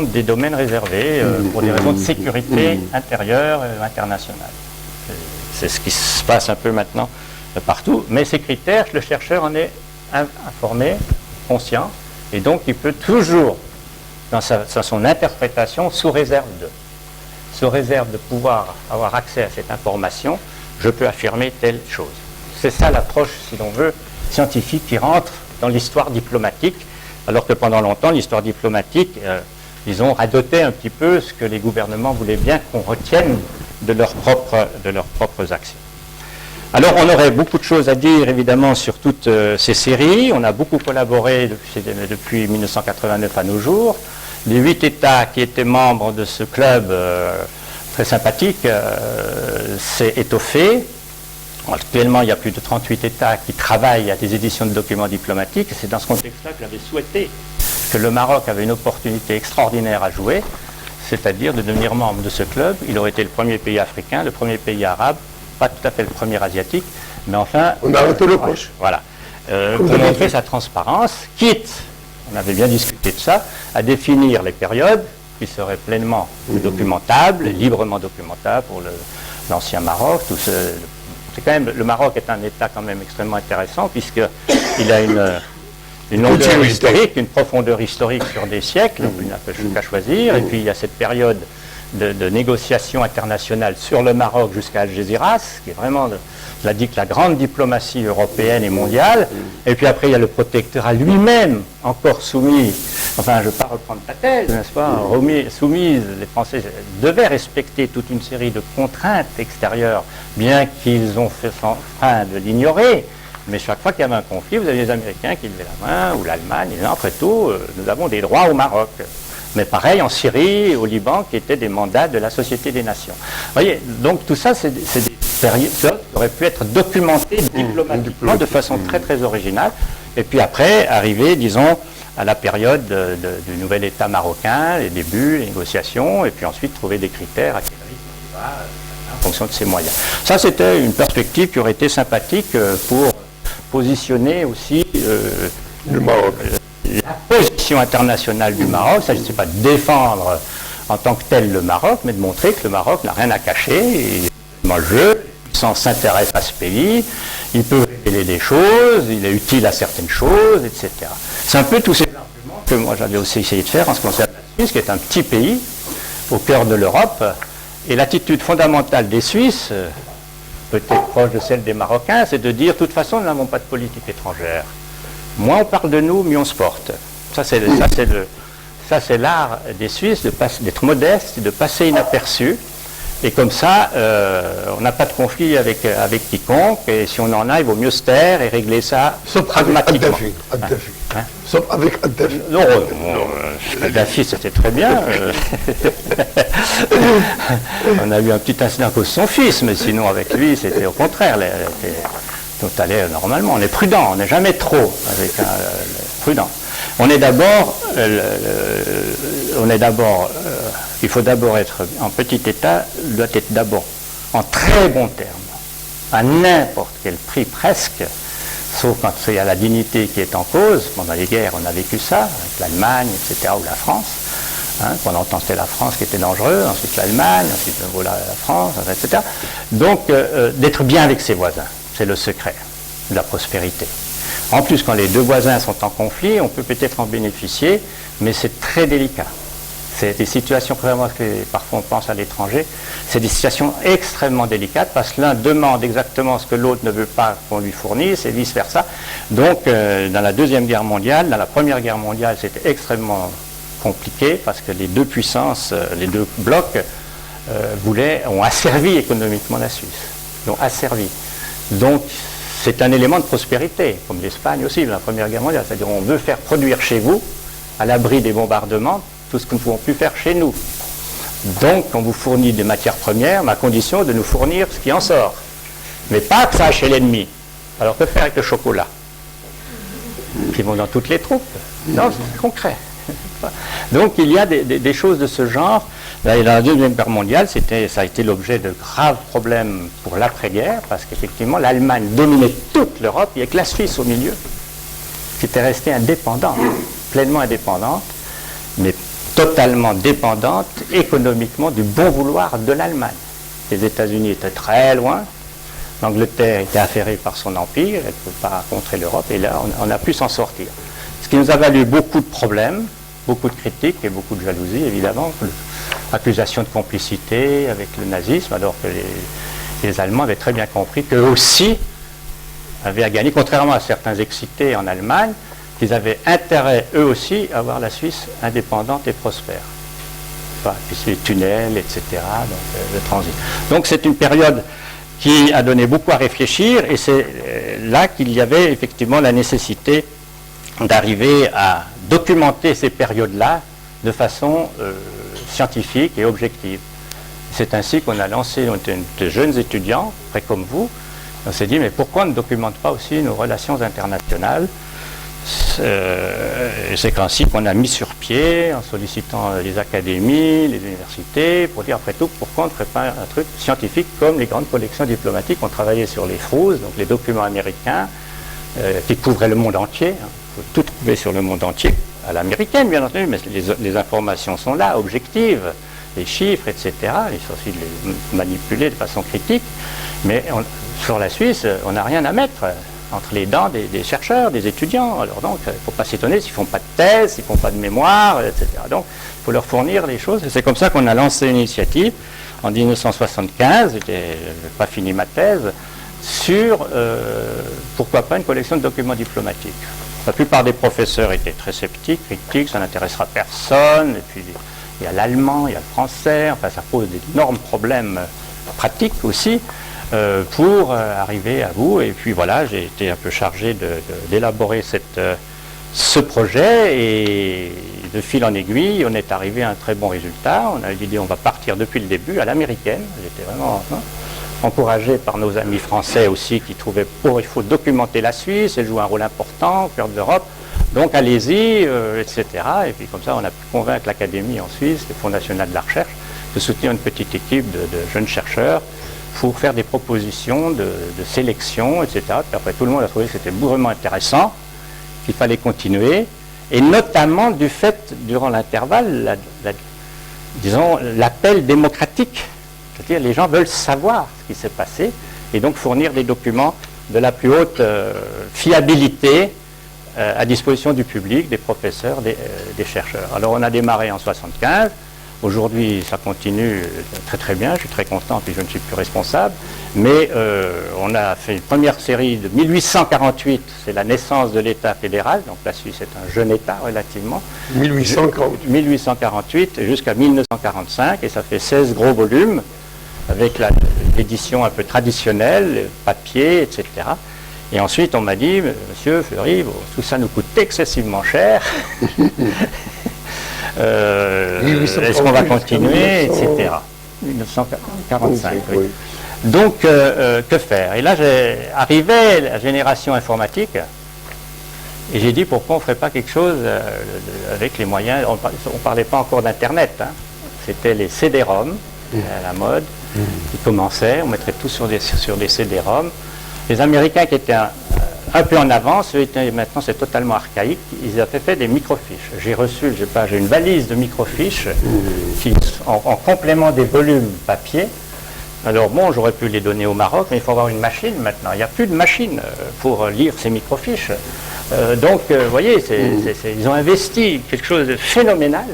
des domaines réservés pour des raisons de sécurité intérieure et internationale. C'est ce qui se passe un peu maintenant partout, mais ces critères, le chercheur en est informé, conscient, et donc il peut toujours, dans son interprétation, sous réserve de pouvoir avoir accès à cette information, je peux affirmer telle chose. C'est ça l'approche, si l'on veut, scientifique qui rentre dans l'histoire diplomatique, alors que pendant longtemps, l'histoire diplomatique, disons, radotait un petit peu ce que les gouvernements voulaient bien qu'on retienne de leurs propres actions. Alors, on aurait beaucoup de choses à dire, évidemment, sur toutes ces séries. On a beaucoup collaboré depuis 1989 à nos jours. Les 8 États qui étaient membres de ce club très sympathique s'est étoffé. Actuellement, il y a plus de 38 États qui travaillent à des éditions de documents diplomatiques. C'est dans ce contexte-là que j'avais souhaité que le Maroc avait une opportunité extraordinaire à jouer, c'est-à-dire de devenir membre de ce club. Il aurait été le premier pays africain, le premier pays arabe, pas tout à fait le premier asiatique, mais enfin... On a arrêté le poche. Voilà. Pour montrer sa transparence, quitte, on avait bien discuté de ça, à définir les périodes qui seraient pleinement documentables, librement documentables pour l'ancien Maroc. C'est quand même, le Maroc est un État quand même extrêmement intéressant puisqu'il a une longueur historique, une profondeur historique sur des siècles, donc il n'a qu'à choisir. Et puis il y a cette période de négociations internationales sur le Maroc jusqu'à Algésiras, qui est vraiment, la grande diplomatie européenne et mondiale. Et puis après, il y a le protectorat lui-même, encore soumis, enfin, je ne vais pas reprendre ta thèse, n'est-ce pas, soumise, les Français devaient respecter toute une série de contraintes extérieures, bien qu'ils ont fait frein de l'ignorer. Mais chaque fois qu'il y avait un conflit, vous avez les Américains qui levaient la main, ou l'Allemagne, et après tout, nous avons des droits au Maroc. Mais pareil en Syrie et au Liban, qui étaient des mandats de la Société des Nations. Vous voyez, donc tout ça, c'est des périodes qui auraient pu être documentées diplomatiquement de façon très très originale. Et puis après, arriver, disons, à la période du nouvel État marocain, les débuts, les négociations, et puis ensuite trouver des critères à quel rythme on va, en fonction de ses moyens. Ça, c'était une perspective qui aurait été sympathique pour positionner aussi le Maroc. La position internationale du Maroc. Il ne s'agissait pas de défendre en tant que tel le Maroc, mais de montrer que le Maroc n'a rien à cacher. Il est dans le jeu, les puissances s'intéressent à ce pays, il peut révéler des choses, il est utile à certaines choses, etc. C'est un peu tous ces arguments que moi j'avais aussi essayé de faire en ce qui concerne la Suisse, qui est un petit pays au cœur de l'Europe. Et l'attitude fondamentale des Suisses, peut-être proche de celle des Marocains, c'est de dire, de toute façon, nous n'avons pas de politique étrangère. Moins on parle de nous, mieux on se porte. Ça, c'est l'art des Suisses d'être modeste et de passer inaperçu. Et comme ça, on n'a pas de conflit avec quiconque. Et si on en a, il vaut mieux se taire et régler ça pragmatiquement. Sauf avec Kadhafi. Non, Kadhafi, c'était très bien. On a eu un petit incident à cause de son fils, mais sinon avec lui, c'était au contraire. Tout allait normalement. On est prudent, on n'est jamais trop avec prudent. On est d'abord, il faut d'abord être en petit État, doit être d'abord en très bon terme, à n'importe quel prix presque, sauf quand il y a la dignité qui est en cause. Pendant les guerres, on a vécu ça, avec l'Allemagne, etc., ou la France. Pendant longtemps, c'était la France qui était dangereuse, ensuite l'Allemagne, ensuite la France, etc. Donc, d'être bien avec ses voisins, c'est le secret de la prospérité. En plus, quand les deux voisins sont en conflit, on peut peut-être en bénéficier, mais c'est très délicat. C'est des situations, vraiment, que parfois on pense à l'étranger, c'est des situations extrêmement délicates parce que l'un demande exactement ce que l'autre ne veut pas qu'on lui fournisse et vice-versa. Donc, dans la Deuxième Guerre mondiale, dans la Première Guerre mondiale, c'était extrêmement compliqué parce que les deux puissances, les deux blocs ont asservi économiquement la Suisse. Ils ont asservi. Donc, c'est un élément de prospérité, comme l'Espagne aussi, dans la Première Guerre mondiale. C'est-à-dire on veut faire produire chez vous, à l'abri des bombardements, tout ce que nous ne pouvons plus faire chez nous. Donc, on vous fournit des matières premières, mais à condition de nous fournir ce qui en sort. Mais pas que ça chez l'ennemi. Alors, que faire avec le chocolat? Qui vont dans toutes les troupes. Non, c'est concret. Donc, il y a des choses de ce genre. Dans la Deuxième Guerre mondiale, ça a été l'objet de graves problèmes pour l'après-guerre, parce qu'effectivement, l'Allemagne dominait toute l'Europe, il n'y a que la Suisse au milieu, qui était restée indépendante, pleinement indépendante, mais totalement dépendante économiquement du bon vouloir de l'Allemagne. Les États-Unis étaient très loin, l'Angleterre était affairée par son empire, elle ne peut pas contrer l'Europe, et là, on a pu s'en sortir. Ce qui nous a valu beaucoup de problèmes, beaucoup de critiques et beaucoup de jalousie, évidemment. Accusation de complicité avec le nazisme, alors que les Allemands avaient très bien compris qu'eux aussi avaient à gagner, contrairement à certains excités en Allemagne, qu'ils avaient intérêt, eux aussi, à voir la Suisse indépendante et prospère. Enfin, puis les tunnels, etc., donc le transit. Donc c'est une période qui a donné beaucoup à réfléchir, et c'est là qu'il y avait effectivement la nécessité d'arriver à documenter ces périodes-là de façon scientifique et objective. C'est ainsi qu'on a lancé, on était de jeunes étudiants, près comme vous, on s'est dit, mais pourquoi on ne documente pas aussi nos relations internationales? C'est ainsi qu'on a mis sur pied, en sollicitant les académies, les universités, pour dire, après tout, pourquoi on ne ferait pas un truc scientifique comme les grandes collections diplomatiques. On travaillait sur les FROOS, donc les documents américains, qui couvraient le monde entier. Il faut tout trouver sur le monde entier, à l'américaine bien entendu, mais les informations sont là, objectives, les chiffres, etc. Il suffit de les manipuler de façon critique, mais sur la Suisse, on n'a rien à mettre entre les dents des chercheurs, des étudiants. Alors donc, il ne faut pas s'étonner s'ils ne font pas de thèse, s'ils ne font pas de mémoire, etc. Donc, il faut leur fournir les choses. Et c'est comme ça qu'on a lancé une initiative en 1975, je n'ai pas fini ma thèse, sur pourquoi pas une collection de documents diplomatiques. La plupart des professeurs étaient très sceptiques, critiques, ça n'intéressera personne, et puis il y a l'allemand, il y a le français, enfin ça pose d'énormes problèmes pratiques aussi pour arriver à bout. Et puis voilà, j'ai été un peu chargé d'élaborer ce projet, et de fil en aiguille, on est arrivé à un très bon résultat. On a eu l'idée, on va partir depuis le début à l'américaine. J'étais vraiment encouragé par nos amis français aussi qui trouvaient il faut documenter la Suisse, elle joue un rôle important au cœur de l'Europe, donc allez-y, etc. Et puis comme ça, on a pu convaincre l'Académie en Suisse, le Fonds national de la recherche, de soutenir une petite équipe de jeunes chercheurs pour faire des propositions de sélection, etc. Puis après, tout le monde a trouvé que c'était vraiment intéressant, qu'il fallait continuer, et notamment du fait, durant l'intervalle, disons, l'appel démocratique. C'est-à-dire les gens veulent savoir ce qui s'est passé et donc fournir des documents de la plus haute fiabilité à disposition du public, des professeurs, des chercheurs. Alors on a démarré en 1975, aujourd'hui ça continue très très bien, je suis très content puis je ne suis plus responsable, mais on a fait une première série de 1848, c'est la naissance de l'État fédéral, donc la Suisse est un jeune État relativement. 1848 jusqu'à 1945, et ça fait 16 gros volumes, avec l'édition un peu traditionnelle, papier, etc. Et ensuite, on m'a dit, monsieur Fleury, tout ça nous coûte excessivement cher. Est-ce qu'on va continuer, etc. 1945, oui. Donc, que faire? Et là, arrivait la génération informatique, et j'ai dit, pourquoi on ne ferait pas quelque chose avec les moyens? On ne parlait pas encore d'Internet, hein. C'était les CD-ROM, à la mode, qui commençaient, on mettrait tout sur des CD-ROM. Les Américains, qui étaient un peu en avance, maintenant c'est totalement archaïque, ils avaient fait des microfiches. J'ai reçu, j'ai une valise de microfiches qui, en complément des volumes papier. Alors bon, j'aurais pu les donner au Maroc, mais il faut avoir une machine maintenant. Il n'y a plus de machine pour lire ces microfiches. Donc, vous voyez, ils ont investi quelque chose de phénoménal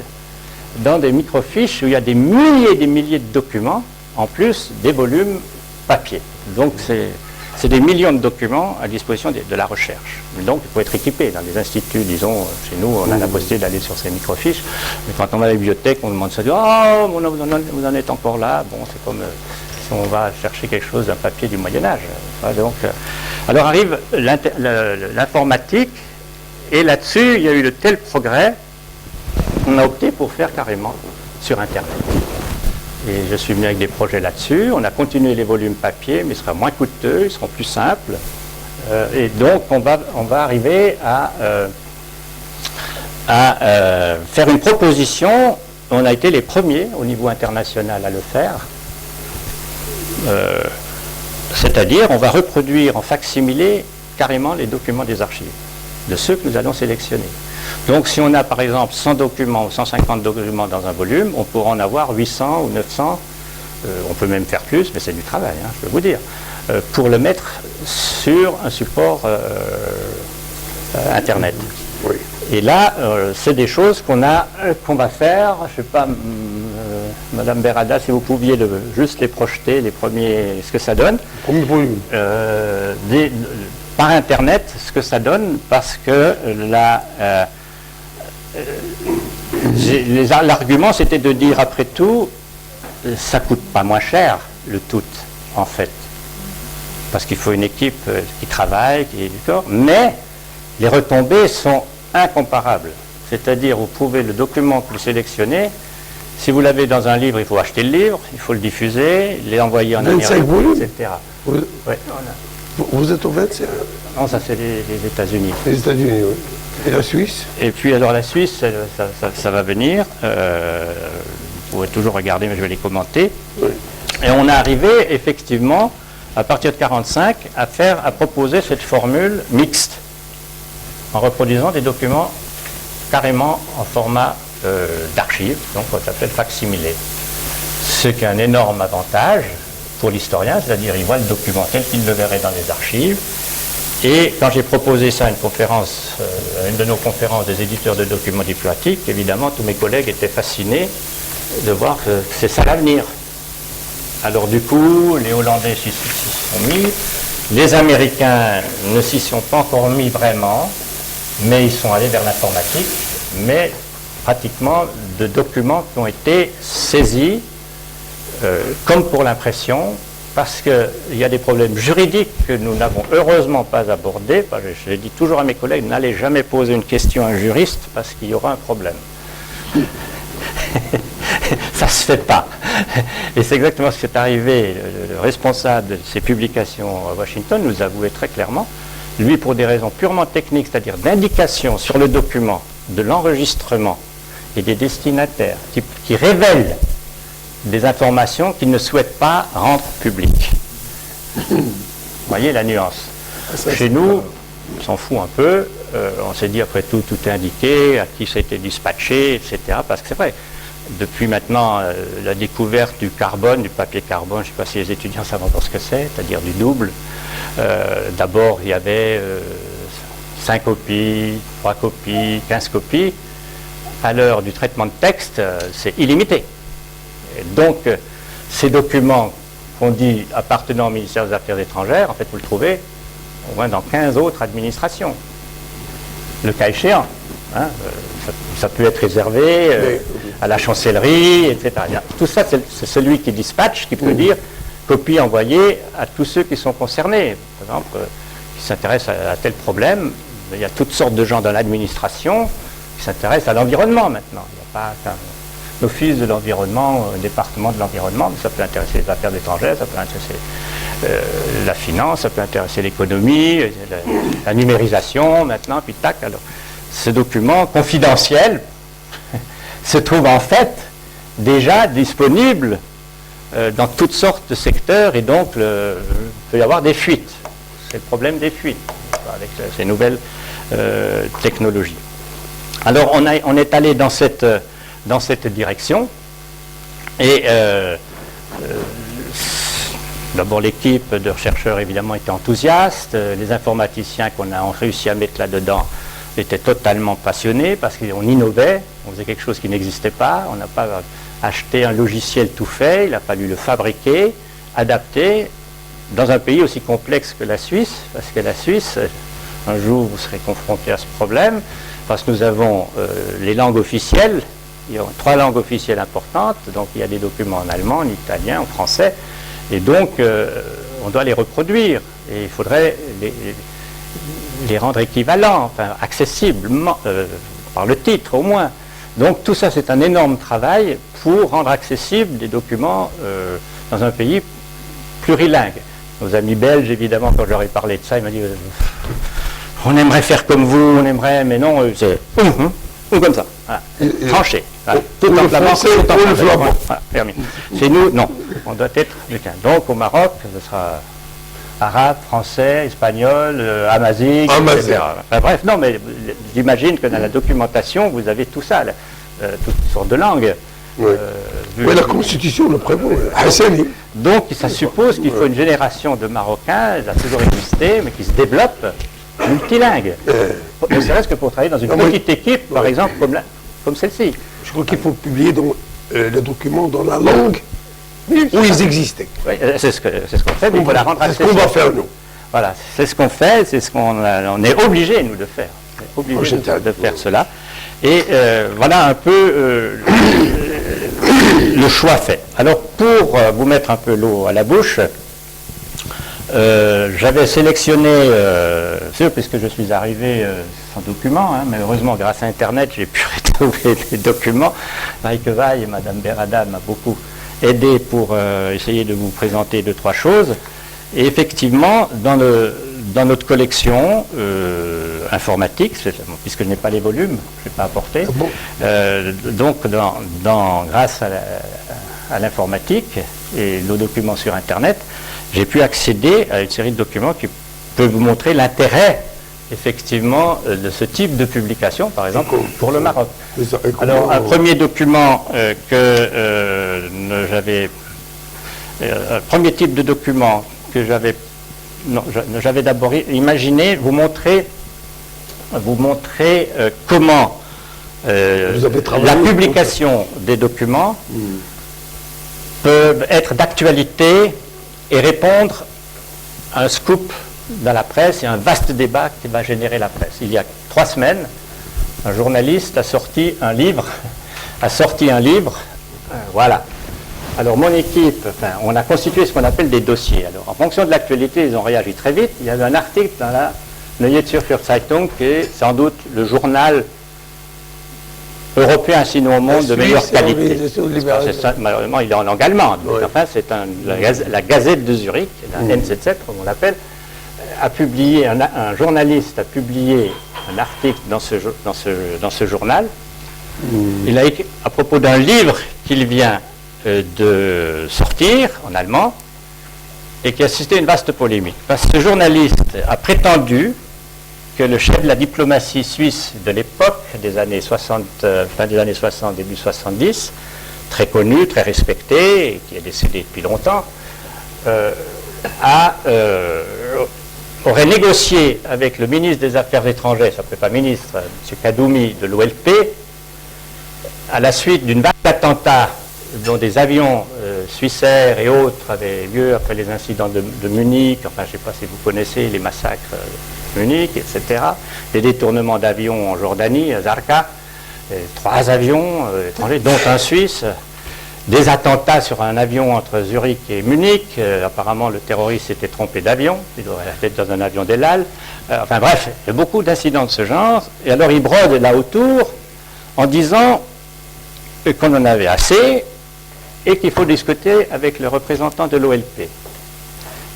dans des microfiches où il y a des milliers et des milliers de documents, en plus des volumes papier. Donc, c'est des millions de documents à disposition de la recherche. Donc, il faut être équipé. Dans les instituts, disons, chez nous, on a la possibilité d'aller sur ces microfiches. Mais quand on va à la bibliothèque, on demande ça, « Oh, vous en êtes encore là ?» Bon, c'est comme si on va chercher quelque chose d'un papier du Moyen-Âge. Donc, alors arrive l'informatique, et là-dessus, il y a eu de tels progrès, on a opté pour faire carrément sur Internet. Et je suis venu avec des projets là-dessus. On a continué les volumes papier, mais ils seront moins coûteux, ils seront plus simples. Et donc, on va arriver à faire une proposition. On a été les premiers au niveau international à le faire. C'est-à-dire, on va reproduire en facsimilé carrément les documents des archives, de ceux que nous allons sélectionner. Donc, si on a par exemple 100 documents ou 150 documents dans un volume, on pourra en avoir 800 ou 900, on peut même faire plus, mais c'est du travail, hein, je peux vous dire, pour le mettre sur un support Internet. Oui. Et là, c'est des choses qu'on va faire, je ne sais pas, Madame Berada, si vous pouviez juste les projeter, les premiers, ce que ça donne. Premier volume. Par Internet, ce que ça donne, parce que l'argument, c'était de dire, après tout, ça ne coûte pas moins cher, le tout, en fait. Parce qu'il faut une équipe qui travaille, qui est du corps, mais les retombées sont incomparables. C'est-à-dire, vous pouvez, le document que vous sélectionnez, si vous l'avez dans un livre, il faut acheter le livre, il faut le diffuser, l'envoyer en Amérique, etc. Ouais, vous êtes au 25 ? Non, ça c'est les États-Unis. Les États-Unis, oui. Et la Suisse ? Et puis alors la Suisse, ça va venir. Vous pouvez toujours regarder, mais je vais les commenter. Oui. Et on est arrivé effectivement, à partir de 1945, à proposer cette formule mixte, en reproduisant des documents carrément en format d'archives, donc ça s'appelle facsimilé. Ce qui est un énorme avantage pour l'historien, c'est-à-dire il voit le document tel qu'il le verrait dans les archives. Et quand j'ai proposé ça à une conférence, une de nos conférences des éditeurs de documents diplomatiques, évidemment tous mes collègues étaient fascinés de voir que c'est ça l'avenir. Alors du coup, les Hollandais s'y sont mis, les Américains ne s'y sont pas encore mis vraiment, mais ils sont allés vers l'informatique, mais pratiquement de documents qui ont été saisis, comme pour l'impression, parce qu'il y a des problèmes juridiques que nous n'avons heureusement pas abordés. Je dis toujours à mes collègues, n'allez jamais poser une question à un juriste, parce qu'il y aura un problème. Ça ne se fait pas. Et c'est exactement ce qui est arrivé. Le responsable de ces publications à Washington nous avouait très clairement, lui pour des raisons purement techniques, c'est-à-dire d'indication sur le document, de l'enregistrement et des destinataires qui révèlent des informations qu'il ne souhaite pas rendre publiques. Vous voyez la nuance. Chez nous, on s'en fout un peu, on s'est dit après tout, tout est indiqué, à qui ça a été dispatché, etc. Parce que c'est vrai, depuis maintenant la découverte du carbone, du papier carbone, je ne sais pas si les étudiants savent encore ce que c'est-à-dire du double. D'abord, il y avait 5 copies, 3 copies, 15 copies. À l'heure du traitement de texte, c'est illimité. Et donc, ces documents qu'on dit appartenant au ministère des Affaires étrangères, en fait, vous le trouvez au moins dans 15 autres administrations. Le cas échéant, hein, ça peut être réservé à la chancellerie, etc. Tout ça, c'est celui qui dispatche qui peut dire copie envoyée à tous ceux qui sont concernés. Par exemple, qui s'intéressent à tel problème. Il y a toutes sortes de gens dans l'administration qui s'intéressent à l'environnement maintenant. Il n'y a pas qu'un office de l'environnement, un département de l'environnement, mais ça peut intéresser les affaires étrangères, ça peut intéresser la finance, ça peut intéresser l'économie, la numérisation maintenant, puis tac. Alors, ce document confidentiel se trouve en fait déjà disponible dans toutes sortes de secteurs et donc il peut y avoir des fuites. C'est le problème des fuites. avec ces nouvelles technologies. Alors on est allé dans cette direction et d'abord l'équipe de chercheurs évidemment était enthousiaste, les informaticiens qu'on a réussi à mettre là-dedans étaient totalement passionnés parce qu'on innovait, on faisait quelque chose qui n'existait pas, on n'a pas acheté un logiciel tout fait, il a fallu le fabriquer, adapter dans un pays aussi complexe que la Suisse, parce que la Suisse, un jour vous serez confronté à ce problème, parce que nous avons les langues officielles, il y a 3 langues officielles importantes, donc il y a des documents en allemand, en italien, en français, et donc on doit les reproduire, et il faudrait les rendre équivalents, enfin accessibles, par le titre au moins. Donc tout ça c'est un énorme travail pour rendre accessibles des documents dans un pays plurilingue. Nos amis belges, évidemment, quand je leur ai parlé de ça, ils m'ont dit on aimerait faire comme vous, on aimerait, mais non, c'est ou comme ça, voilà. Tranché, voilà. Tout en flamand, tout en flamand. Voilà, terminé. Chez nous, non, on doit être américain. Donc au Maroc, ce sera arabe, français, espagnol, amazique, etc. Enfin, bref, non, mais j'imagine que dans la documentation, vous avez tout ça, toutes sortes de langues. Oui, la Constitution le prévoit. Donc ça suppose qu'il faut une génération de Marocains, elle a toujours existé, mais qui se développe multilingue. Ne serait-ce que pour travailler dans une petite équipe, par exemple, comme celle-ci. Je crois qu'il faut publier les documents dans la langue où ils existaient. Oui, c'est ce qu'on fait, mais il faut la rendre accessible. C'est ce qu'on va faire, nous. Voilà, c'est ce qu'on fait, c'est ce on est obligé, nous, de faire. On est obligé de faire cela. Et voilà un peu le choix fait. Alors, pour vous mettre un peu l'eau à la bouche, j'avais sélectionné, puisque je suis arrivé sans document, mais heureusement, grâce à Internet, j'ai pu retrouver des documents. Maïke Vaille et Madame Berada m'a beaucoup aidé pour essayer de vous présenter 2-3 choses. Et effectivement, dans notre collection informatique, puisque je n'ai pas les volumes, je n'ai pas apporté, donc grâce à l'informatique et nos documents sur Internet, j'ai pu accéder à une série de documents qui peuvent vous montrer l'intérêt, effectivement, de ce type de publication, par exemple, pour le Maroc. Alors, un premier document un premier type de document que j'avais d'abord imaginé vous montrer comment la publication des documents peut être d'actualité et répondre à un scoop dans la presse et un vaste débat qui va générer la presse. Il y a 3 semaines, un journaliste a sorti un livre, voilà. Alors mon équipe, on a constitué ce qu'on appelle des dossiers. Alors en fonction de l'actualité, ils ont réagi très vite. Il y avait un article dans la Neue Zürcher Zeitung qui est sans doute le journal européen sinon au monde de meilleure qualité. Malheureusement, il est en langue allemande. Mais enfin, c'est la Gazette de Zurich, la NZZ, comme on l'appelle, un journaliste a publié un article dans ce journal. Il a écrit à propos d'un livre qu'il vient de sortir en allemand et qui a suscité une vaste polémique. Parce que ce journaliste a prétendu que le chef de la diplomatie suisse de l'époque, des années 60, fin des années 60, début 70, très connu, très respecté, et qui est décédé depuis longtemps, aurait négocié avec le ministre des Affaires étrangères, il ne s'appelait pas ministre, M. Kadoumi de l'OLP, à la suite d'une vague d'attentats dont des avions Swissair et autres avaient lieu après les incidents de Munich, enfin je ne sais pas si vous connaissez les massacres de Munich, etc. Des détournements d'avions en Jordanie, à Zarqa, 3 avions étrangers, dont un Suisse, des attentats sur un avion entre Zurich et Munich, apparemment le terroriste s'était trompé d'avion, il aurait été dans un avion d'El Al, enfin bref, il y a beaucoup d'incidents de ce genre, et alors il brode là autour en disant qu'on en avait assez, et qu'il faut discuter avec le représentant de l'OLP.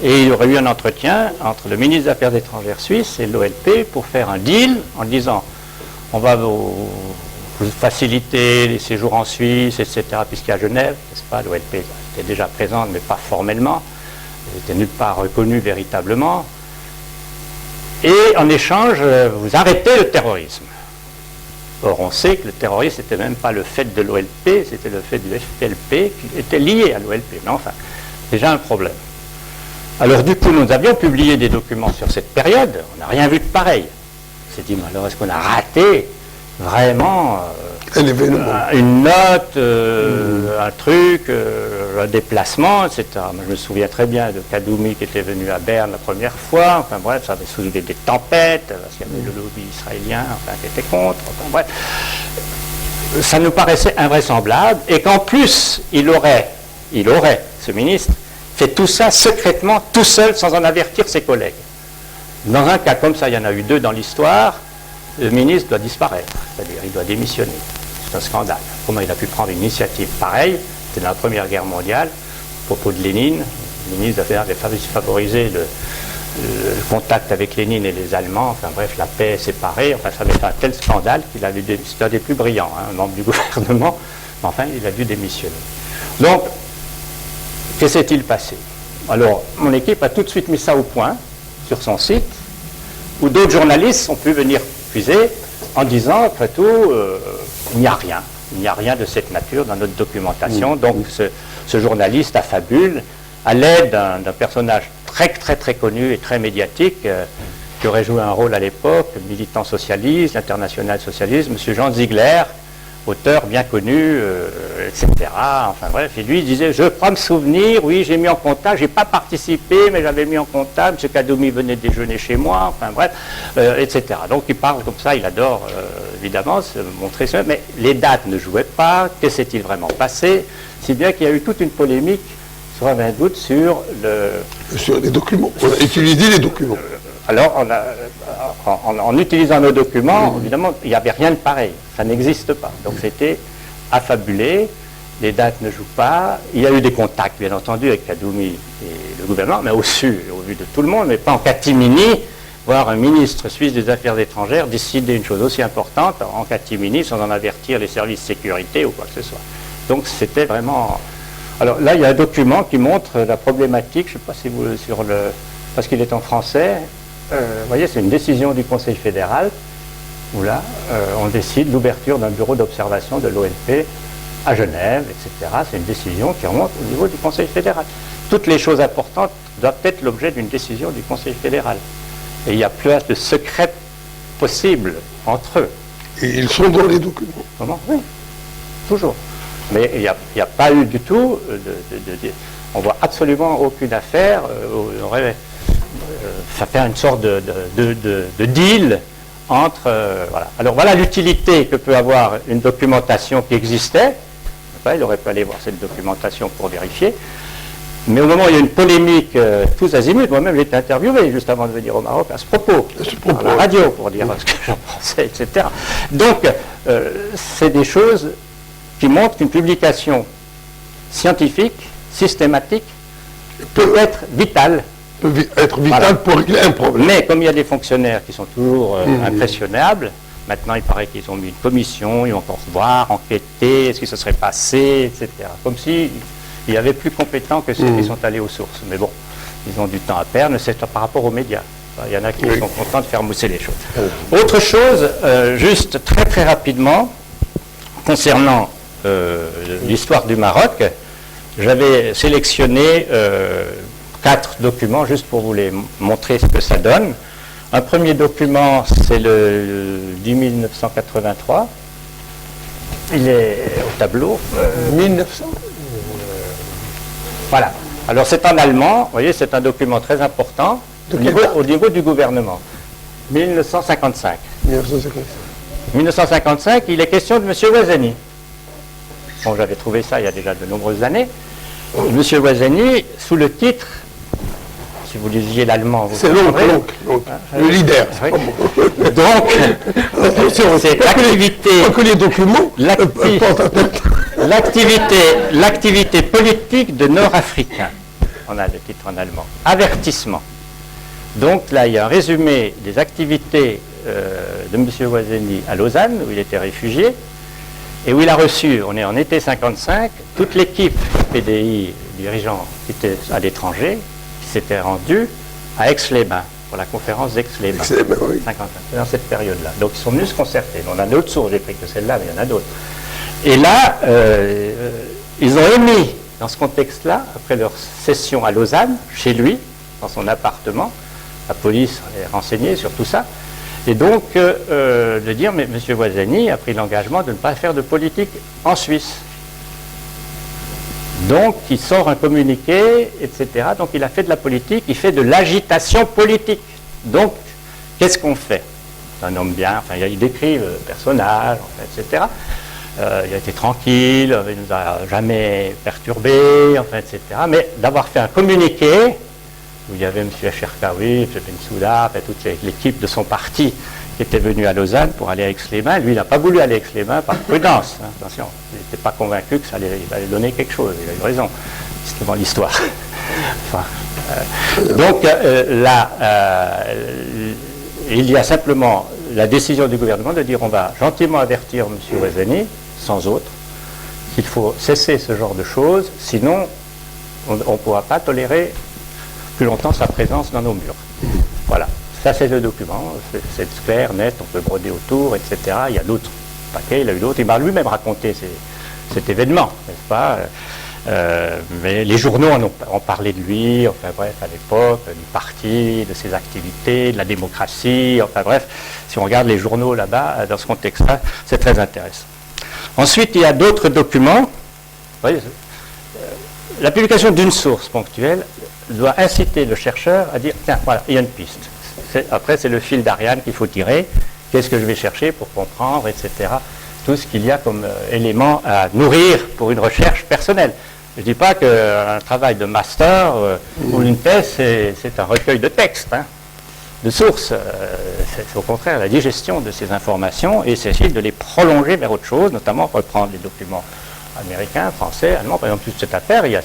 Et il y aurait eu un entretien entre le ministre des Affaires étrangères suisse et l'OLP pour faire un deal en disant on va vous faciliter les séjours en Suisse, etc., puisqu'il y a Genève, n'est-ce pas, l'OLP était déjà présente, mais pas formellement, elle n'était nulle part reconnue véritablement. et en échange, vous arrêtez le terrorisme. Or, on sait que le terrorisme n'était même pas le fait de l'OLP, c'était le fait du FPLP qui était lié à l'OLP. Mais enfin, déjà un problème. Alors du coup, nous avions publié des documents sur cette période, on n'a rien vu de pareil. On s'est dit, mais alors est-ce qu'on a raté vraiment un événement, une note, un truc, un déplacement, etc. Moi, je me souviens très bien de Kadoumi qui était venu à Berne la première fois, enfin bref, ça avait soulevé des tempêtes, parce qu'il y avait le lobby israélien qui était contre, enfin bref. Ça nous paraissait invraisemblable, et qu'en plus, il aurait, ce ministre, fait tout ça secrètement, tout seul, sans en avertir ses collègues. Dans un cas comme ça, il y en a eu 2 dans l'histoire, le ministre doit disparaître, c'est-à-dire il doit démissionner. C'est un scandale. Comment il a pu prendre une initiative pareille? C'était dans la Première Guerre mondiale, à propos de Lénine. Le ministre avait favorisé le contact avec Lénine et les Allemands, enfin bref, la paix est séparée, enfin ça avait fait un tel scandale qu'il a dû, c'était un des plus brillants, un membre du gouvernement, mais enfin il a dû démissionner. Donc, que s'est-il passé? Alors, mon équipe a tout de suite mis ça au point, sur son site, où d'autres journalistes ont pu venir puiser en disant, après tout, il n'y a rien de cette nature dans notre documentation. Donc ce journaliste affabule à l'aide d'un personnage très connu et très médiatique qui aurait joué un rôle à l'époque, militant socialiste, international socialiste, M. Jean Ziegler, auteur bien connu, etc. Enfin bref, et lui il disait, je crois me souvenir, oui, j'ai mis en contact, j'ai pas participé, mais j'avais mis en contact, M. Kadoumi venait déjeuner chez moi, enfin bref, etc. Donc il parle comme ça, il adore évidemment se montrer ça, mais les dates ne jouaient pas, que s'est-il vraiment passé, si bien qu'il y a eu toute une polémique sur un doute sur les documents, on a utilisé les documents. Alors, en utilisant nos documents, évidemment, il n'y avait rien de pareil. Ça n'existe pas. Donc, c'était affabulé. Les dates ne jouent pas. Il y a eu des contacts, bien entendu, avec Kadoumi et le gouvernement, mais au vu de tout le monde, mais pas en catimini, voir un ministre suisse des Affaires étrangères décider une chose aussi importante en catimini, sans en avertir les services de sécurité ou quoi que ce soit. Donc, c'était vraiment... Alors là, il y a un document qui montre la problématique, je ne sais pas si vous... parce qu'il est en français... vous voyez, c'est une décision du Conseil fédéral où là, on décide l'ouverture d'un bureau d'observation de l'OLP à Genève, etc. C'est une décision qui remonte au niveau du Conseil fédéral. Toutes les choses importantes doivent être l'objet d'une décision du Conseil fédéral. Et il n'y a plus de secret possible entre eux. Et ils sont dans les documents. Comment? Oui, toujours. Mais il n'y a pas eu du tout, on ne voit absolument aucune affaire, ça fait une sorte de deal entre... voilà. Alors voilà l'utilité que peut avoir une documentation qui existait. Il aurait pu aller voir cette documentation pour vérifier. Mais au moment où il y a une polémique tous azimuts, moi-même j'ai été interviewé juste avant de venir au Maroc à ce propos, à la radio, pour dire ce que j'en pensais, etc. Donc, c'est des choses qui montrent qu'une publication scientifique, systématique, peut être vitale. Pour régler un problème. Mais comme il y a des fonctionnaires qui sont toujours impressionnables, maintenant il paraît qu'ils ont mis une commission, ils vont encore voir, enquêter, ce qui se serait passé, etc. Comme s'il y avait plus compétents que ceux qui sont allés aux sources. Mais bon, ils ont du temps à perdre, c'est par rapport aux médias. Il y en a qui sont contents de faire mousser les choses. Autre chose, juste très rapidement, concernant l'histoire du Maroc, j'avais sélectionné 4 documents, juste pour vous les montrer ce que ça donne. Un premier document, c'est le 1983. Il est au tableau. 1900 Voilà. Alors c'est en allemand, vous voyez, c'est un document très important au niveau du gouvernement. 1955. 1955, il est question de M. Ouazani. Bon, j'avais trouvé ça il y a déjà de nombreuses années. M. Ouazani, sous le titre, si vous lisiez l'allemand, vous c'est l'oncle, le leader. Oui. Donc, c'est l'activité politique de Nord-Africains. On a le titre en allemand. Avertissement. Donc là, il y a un résumé des activités de M. Ouazani à Lausanne, où il était réfugié, et où il a reçu, on est en été 55, toute l'équipe PDI dirigeant qui était à l'étranger, qui s'était rendue à Aix-les-Bains. pour la conférence d'Aix-les-Bains. Oui. 51, dans cette période-là. Donc ils sont venus se concerter. On a d'autres sources, j'ai pris que celle-là, mais il y en a d'autres. Et là, ils ont émis, dans ce contexte-là, après leur session à Lausanne, chez lui, dans son appartement, la police est renseignée sur tout ça, et donc de dire, mais M. Voisani a pris l'engagement de ne pas faire de politique en Suisse. Donc, il sort un communiqué, etc. Donc, il a fait de la politique, il fait de l'agitation politique. Donc, qu'est-ce qu'on fait? C'est un homme bien, enfin, il décrit le personnage, enfin, etc. Il a été tranquille, il ne nous a jamais perturbé, enfin, etc. Mais d'avoir fait un communiqué, où il y avait M. Cherkaoui, M. Bensouda, enfin, toute l'équipe de son parti qui était venue à Lausanne pour aller à Aix-les-Bains. Lui, il n'a pas voulu aller à Aix-les-Bains par prudence. Hein, attention, il n'était pas convaincu que ça allait donner quelque chose. Il a eu raison. C'est devant l'histoire. Enfin, donc là, il y a simplement la décision du gouvernement de dire on va gentiment avertir M. Voisani, sans autre, qu'il faut cesser ce genre de choses, sinon on ne pourra pas tolérer plus longtemps sa présence dans nos murs. Voilà. Ça, c'est le document, c'est clair, net, on peut broder autour, etc. Il y a d'autres paquets, il a eu d'autres. Il m'a lui-même raconté cet événement, n'est-ce pas? Mais les journaux ont parlé de lui, enfin bref, à l'époque, du parti, de ses activités, de la démocratie, enfin bref, si on regarde les journaux là-bas, dans ce contexte-là, c'est très intéressant. Ensuite, il y a d'autres documents. Vous voyez, la publication d'une source ponctuelle doit inciter le chercheur à dire, tiens, voilà, il y a une piste. Après, c'est le fil d'Ariane qu'il faut tirer. Qu'est-ce que je vais chercher pour comprendre, etc. Tout ce qu'il y a comme élément à nourrir pour une recherche personnelle. Je ne dis pas qu'un travail de master ou une thèse, c'est un recueil de textes, hein, de sources. C'est au contraire la digestion de ces informations et s'essayer de les prolonger vers autre chose, notamment reprendre les documents américains, français, allemands. Par exemple, toute cette affaire, il y a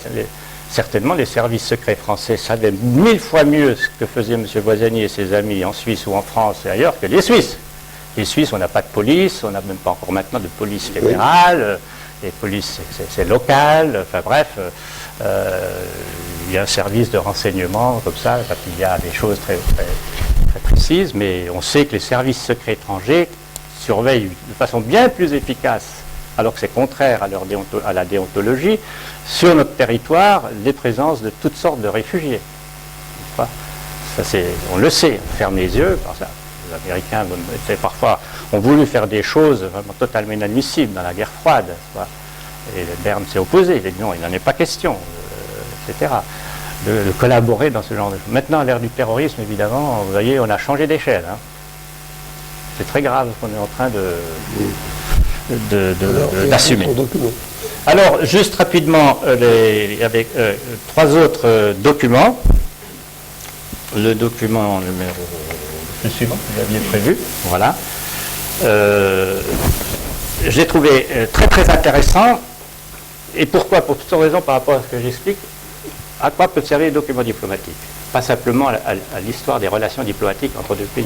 certainement les services secrets français savaient 1000 fois mieux ce que faisaient M. Voisani et ses amis en Suisse ou en France et ailleurs que les Suisses. Les Suisses, on n'a pas de police, on n'a même pas encore maintenant de police fédérale, les polices, c'est local, enfin bref, il y a un service de renseignement comme ça, quand il y a des choses très précises, mais on sait que les services secrets étrangers surveillent de façon bien plus efficace, alors que c'est contraire à la déontologie, sur notre territoire, les présences de toutes sortes de réfugiés. Ça, on le sait, on ferme les yeux, par ça. Les Américains parfois ont voulu faire des choses vraiment totalement inadmissibles dans la guerre froide. Et Berne s'est opposé, il a dit non, il n'en est pas question, etc. De collaborer dans ce genre de choses. Maintenant, à l'ère du terrorisme, évidemment, vous voyez, on a changé d'échelle. Hein. C'est très grave ce qu'on est en train d'assumer. Alors, juste rapidement, avec trois autres documents. Le document numéro suivant, que vous aviez prévu, voilà. J'ai trouvé très très intéressant. Et pourquoi? Pour toutes sortes de raisons par rapport à ce que j'explique. À quoi peuvent servir les documents diplomatiques? Pas simplement à l'histoire des relations diplomatiques entre deux pays,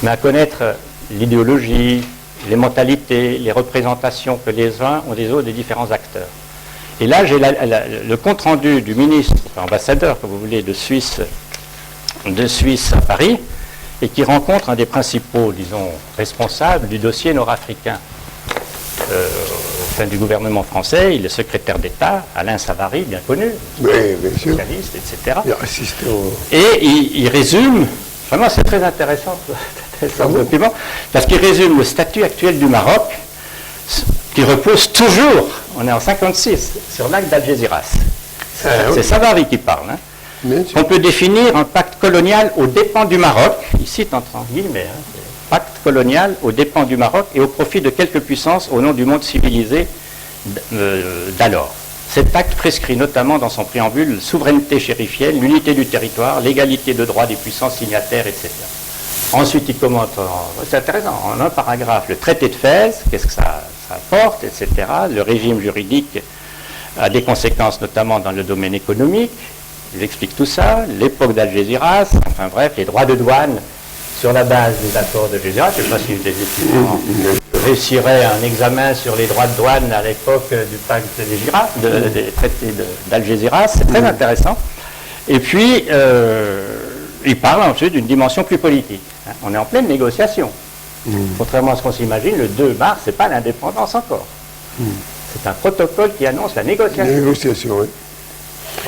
mais à connaître l'idéologie, les mentalités, les représentations que les uns ont des autres des différents acteurs. Et là, j'ai le compte-rendu du ministre, ambassadeur, comme vous voulez, de Suisse à Paris, et qui rencontre un des principaux, disons, responsables du dossier nord-africain au sein du gouvernement français. Il est secrétaire d'État, Alain Savary, bien connu, socialiste, etc. Et il résume, vraiment c'est très intéressant ce document, parce qu'il résume le statut actuel du Maroc, qui repose toujours, on est en 56, sur l'acte d'Algésiras. C'est Savary qui parle. Hein. On peut définir un pacte colonial aux dépens du Maroc, il cite entre guillemets, pacte colonial aux dépens du Maroc et au profit de quelques puissances au nom du monde civilisé d'alors. Cet acte prescrit notamment dans son préambule la souveraineté chérifienne, l'unité du territoire, l'égalité de droits des puissances signataires, etc. Ensuite, il commente, c'est intéressant, en un paragraphe, le traité de Fès, qu'est-ce que ça apporte, etc. Le régime juridique a des conséquences notamment dans le domaine économique. Il explique tout ça, l'époque d'Algésiras, enfin bref, les droits de douane sur la base des accords d'Algésiras. Je ne sais pas si des étudiants réussiraient un examen sur les droits de douane à l'époque du pacte des traités d'Algésiras. C'est très intéressant. Et puis, il parle ensuite d'une dimension plus politique. On est en pleine négociation. Contrairement à ce qu'on s'imagine, le 2 mars, ce n'est pas l'indépendance encore. C'est un protocole qui annonce la négociation. La négociation, oui.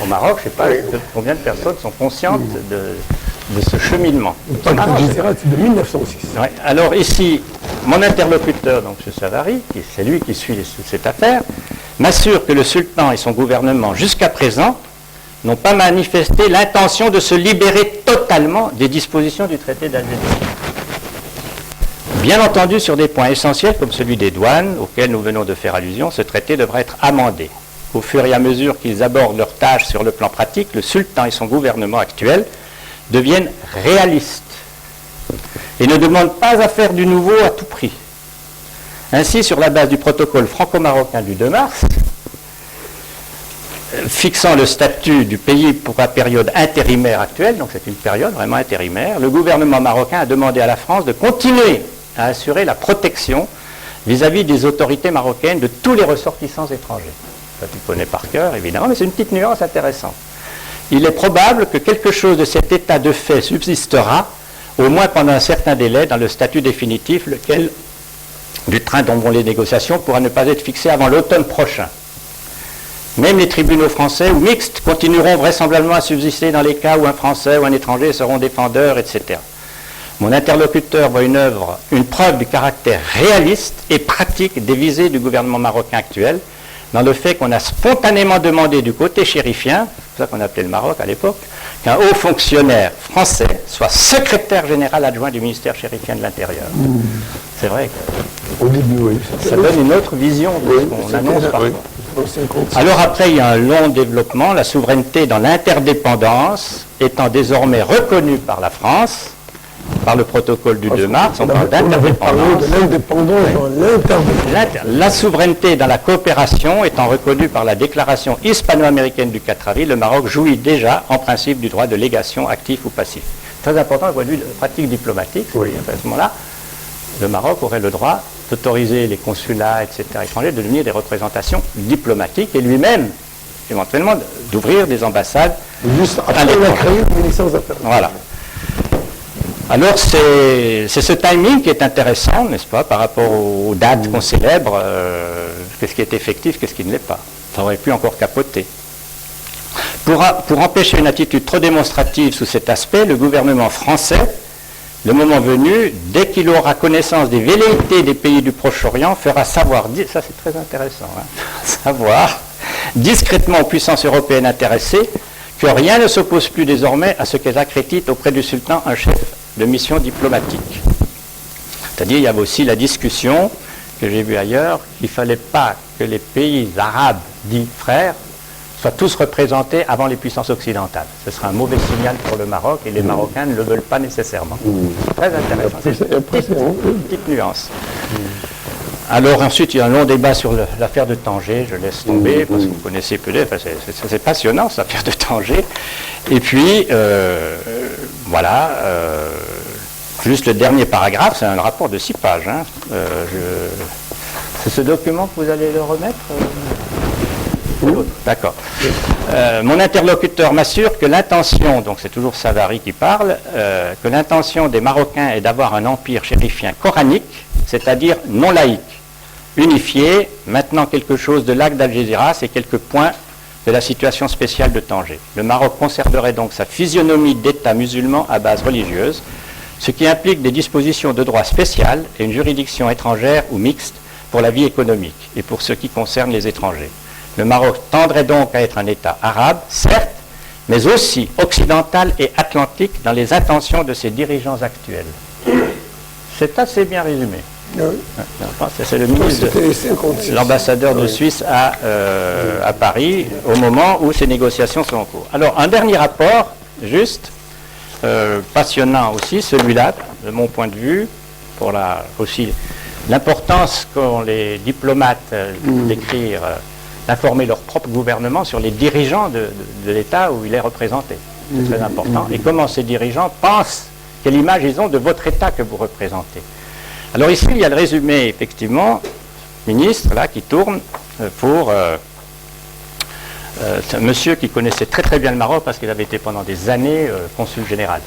Au Maroc, je ne sais pas combien de personnes sont conscientes de ce cheminement. Le pacte d'Algésiras, c'est de 1906. Ouais. Alors ici, mon interlocuteur, donc M. Savary, c'est lui qui suit cette affaire, m'assure que le sultan et son gouvernement, jusqu'à présent, n'ont pas manifesté l'intention de se libérer totalement des dispositions du traité d'Algésiras. Bien entendu, sur des points essentiels comme celui des douanes, auxquels nous venons de faire allusion, ce traité devra être amendé. Au fur et à mesure qu'ils abordent leurs tâches sur le plan pratique, le sultan et son gouvernement actuel deviennent réalistes et ne demandent pas à faire du nouveau à tout prix. Ainsi, sur la base du protocole franco-marocain du 2 mars, fixant le statut du pays pour la période intérimaire actuelle, donc c'est une période vraiment intérimaire, le gouvernement marocain a demandé à la France de continuer à assurer la protection vis-à-vis des autorités marocaines de tous les ressortissants étrangers. Ça, tu connais par cœur, évidemment, mais c'est une petite nuance intéressante. Il est probable que quelque chose de cet état de fait subsistera, au moins pendant un certain délai, dans le statut définitif, lequel, du train dont vont les négociations, pourra ne pas être fixé avant l'automne prochain. Même les tribunaux français ou mixtes continueront vraisemblablement à subsister dans les cas où un Français ou un étranger seront défendeurs, etc. Mon interlocuteur voit une preuve du caractère réaliste et pratique des visées du gouvernement marocain actuel, dans le fait qu'on a spontanément demandé du côté chérifien, c'est ça qu'on appelait le Maroc à l'époque, qu'un haut fonctionnaire français soit secrétaire général adjoint du ministère chérifien de l'Intérieur. C'est vrai que au début, oui. Ça donne une autre vision de ce qu'on annonce parfois. Oui. Alors après, il y a un long développement, la souveraineté dans l'interdépendance étant désormais reconnue par la France, par le protocole du 2 mars, on parle d'interdépendance. La souveraineté dans la coopération étant reconnue par la déclaration hispano-américaine du 4 avril, le Maroc jouit déjà en principe du droit de légation actif ou passif. Très important du point de vue de pratique diplomatique, à ce moment-là, le Maroc aurait le droit d'autoriser les consulats, etc., étrangers, de devenir des représentations diplomatiques et lui-même, éventuellement, d'ouvrir des ambassades. Juste après la création du ministère des Affaires. Voilà. Alors c'est ce timing qui est intéressant, n'est-ce pas, par rapport aux dates qu'on célèbre, qu'est-ce qui est effectif, qu'est-ce qui ne l'est pas. Ça aurait pu encore capoter. Pour empêcher une attitude trop démonstrative sous cet aspect, le gouvernement français, le moment venu, dès qu'il aura connaissance des velléités des pays du Proche-Orient, fera savoir, ça c'est très intéressant, savoir discrètement aux puissances européennes intéressées que rien ne s'oppose plus désormais à ce qu'elles accréditent auprès du sultan un chef de mission diplomatique. C'est-à-dire, il y avait aussi la discussion que j'ai vue ailleurs, qu'il ne fallait pas que les pays arabes dits frères soient tous représentés avant les puissances occidentales. Ce sera un mauvais signal pour le Maroc et les Marocains ne le veulent pas nécessairement. Très intéressant. C'est une petite nuance. Alors ensuite, il y a un long débat sur l'affaire de Tanger, je laisse tomber, parce que vous connaissez peut-être, c'est passionnant, cette affaire de Tanger. Et puis, juste le dernier paragraphe, c'est un rapport de 6 pages. C'est ce document que vous allez le remettre D'accord. Mon interlocuteur m'assure que l'intention, donc c'est toujours Savary qui parle, que l'intention des Marocains est d'avoir un empire chérifien coranique, c'est-à-dire non laïque, unifié, maintenant quelque chose de l'acte d'Algésiras et quelques points de la situation spéciale de Tanger. Le Maroc conserverait donc sa physionomie d'État musulman à base religieuse, ce qui implique des dispositions de droit spécial et une juridiction étrangère ou mixte pour la vie économique et pour ce qui concerne les étrangers. Le Maroc tendrait donc à être un État arabe, certes, mais aussi occidental et atlantique dans les intentions de ses dirigeants actuels. C'est assez bien résumé. Oui. C'est le ministre, l'ambassadeur de Suisse à Paris, au moment où ces négociations sont en cours. Alors, un dernier rapport, juste, passionnant aussi, celui-là, de mon point de vue, pour aussi l'importance qu'ont les diplomates d'écrire, d'informer leur propre gouvernement sur les dirigeants de l'État où il est représenté. C'est très important. Et comment ces dirigeants pensent, quelle image ils ont de votre État que vous représentez. Alors ici, il y a le résumé, effectivement, ministre, là, qui tourne pour un monsieur qui connaissait très très bien le Maroc parce qu'il avait été pendant des années consul général.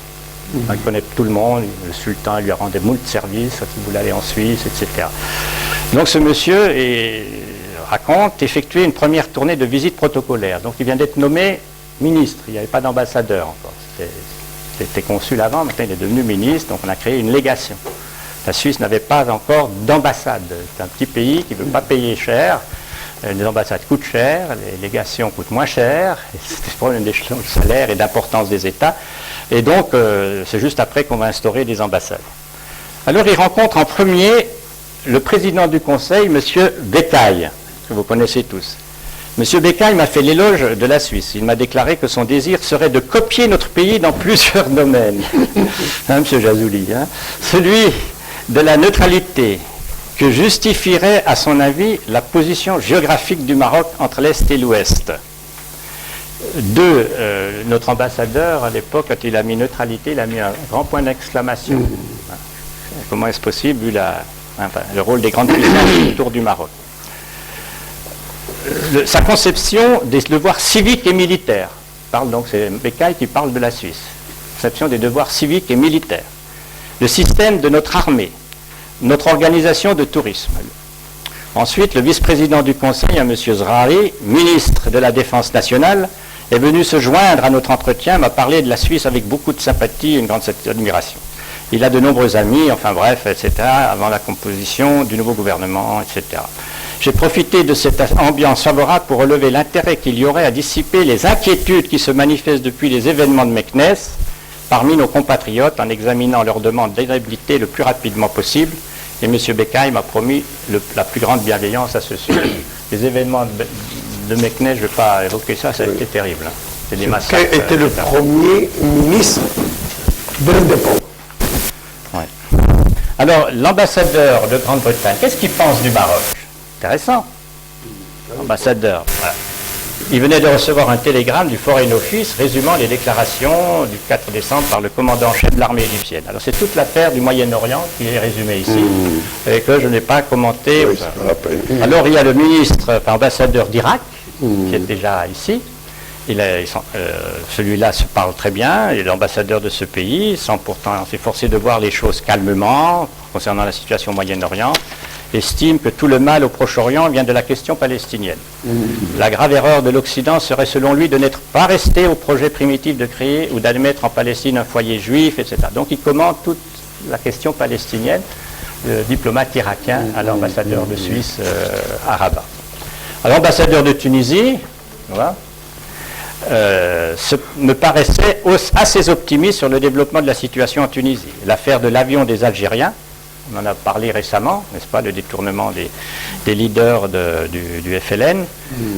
Il connaît tout le monde, le sultan lui rendait moult services quand il voulait aller en Suisse, etc. Donc ce monsieur raconte effectuer une première tournée de visite protocolaire. Donc il vient d'être nommé ministre, il n'y avait pas d'ambassadeur encore. C'était consul avant, maintenant il est devenu ministre, donc on a créé une légation. La Suisse n'avait pas encore d'ambassade. C'est un petit pays qui ne veut pas payer cher. Les ambassades coûtent cher, les légations coûtent moins cher. C'est le problème d'échelon de salaire et d'importance des États. Et donc, c'est juste après qu'on va instaurer des ambassades. Alors, il rencontre en premier le président du Conseil, M. Bécaille, que vous connaissez tous. M. Bécaille m'a fait l'éloge de la Suisse. Il m'a déclaré que son désir serait de copier notre pays dans plusieurs domaines. Hein, M. Jazouli, hein. Celui de la neutralité, que justifierait, à son avis, la position géographique du Maroc entre l'Est et l'Ouest. Notre ambassadeur, à l'époque, quand il a mis neutralité, il a mis un grand point d'exclamation. Comment est-ce possible, vu le rôle des grandes puissances autour du Maroc. Sa conception des devoirs civiques et militaires, donc c'est Bécaille qui parle de la Suisse, conception des devoirs civiques et militaires, le système de notre armée, notre organisation de tourisme. Ensuite, le vice-président du Conseil, M. Zrari, ministre de la Défense nationale, est venu se joindre à notre entretien, m'a parlé de la Suisse avec beaucoup de sympathie et une grande admiration. Il a de nombreux amis, enfin bref, etc., avant la composition du nouveau gouvernement, etc. J'ai profité de cette ambiance favorable pour relever l'intérêt qu'il y aurait à dissiper les inquiétudes qui se manifestent depuis les événements de Meknès parmi nos compatriotes en examinant leurs demandes d'éligibilité le plus rapidement possible. Et M. Bécaille m'a promis la plus grande bienveillance à ce sujet. Les événements de Meknès, je ne vais pas évoquer ça, ça a été terrible. C'est des massacres. Quel était le premier ministre de l'indépendance? Ouais. Alors, l'ambassadeur de Grande-Bretagne, qu'est-ce qu'il pense du Maroc? Intéressant. Ambassadeur. Voilà. Il venait de recevoir un télégramme du Foreign Office résumant les déclarations du 4 décembre par le commandant-en-chef de l'armée égyptienne. Alors c'est toute l'affaire du Moyen-Orient qui est résumée ici et que je n'ai pas commenté. Oui, alors il y a le ministre, ambassadeur d'Irak, qui est déjà ici. Celui-là se parle très bien, il est l'ambassadeur de ce pays, sans pourtant s'efforcer de voir les choses calmement concernant la situation au Moyen-Orient. Estime que tout le mal au Proche-Orient vient de la question palestinienne. La grave erreur de l'Occident serait selon lui de n'être pas resté au projet primitif de créer ou d'admettre en Palestine un foyer juif, etc. Donc il commente toute la question palestinienne, le diplomate irakien à l'ambassadeur de Suisse à Rabat. À l'ambassadeur de Tunisie, voilà, me paraissait assez optimiste sur le développement de la situation en Tunisie. L'affaire de l'avion des Algériens, on en a parlé récemment, n'est-ce pas, le détournement des leaders du FLN,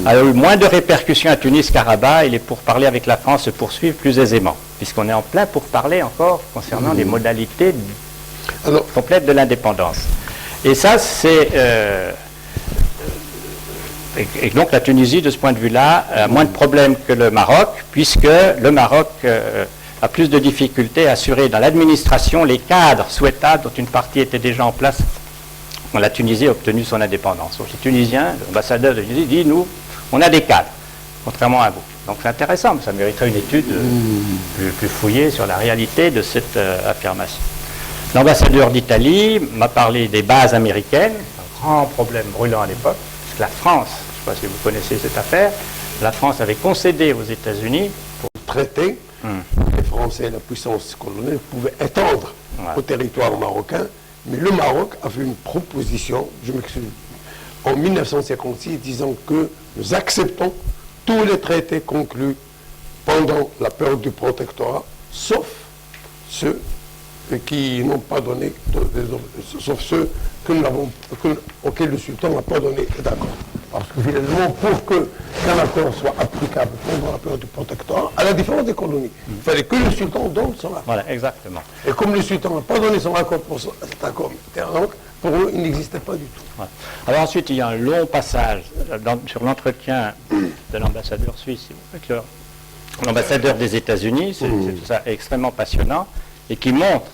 a eu moins de répercussions à Tunis qu'à Rabat, et les pourparlers avec la France se poursuivent plus aisément, puisqu'on est en plein pourparlers encore concernant les modalités complètes de l'indépendance. Et ça, c'est... et donc la Tunisie, de ce point de vue-là, a moins de problèmes que le Maroc, puisque le Maroc... a plus de difficultés à assurer dans l'administration les cadres souhaitables dont une partie était déjà en place quand la Tunisie a obtenu son indépendance. Donc les Tunisiens, l'ambassadeur de Tunisie dit, nous, on a des cadres, contrairement à vous. Donc c'est intéressant, mais ça mériterait une étude plus fouillée sur la réalité de cette affirmation. L'ambassadeur d'Italie m'a parlé des bases américaines, un grand problème brûlant à l'époque, parce que la France, je ne sais pas si vous connaissez cette affaire, la France avait concédé aux États-Unis pour traiter. Les Français, la puissance coloniale, pouvaient étendre au territoire marocain, mais le Maroc a fait une proposition, je m'excuse, en 1956, disant que nous acceptons tous les traités conclus pendant la période du protectorat, sauf ceux qui n'ont pas donné, sauf ceux auxquels le sultan n'a pas donné d'accord. Parce que finalement, pour qu'un accord soit applicable pendant la période du protectorat, à la différence des colonies, il fallait que le sultan donne son accord. Voilà, exactement. Et comme le sultan n'a pas donné son accord pour cet accord, donc, pour eux, il n'existait pas du tout. Voilà. Alors ensuite, il y a un long passage sur l'entretien de l'ambassadeur suisse avec l'ambassadeur des États-Unis, c'est tout ça extrêmement passionnant, et qui montre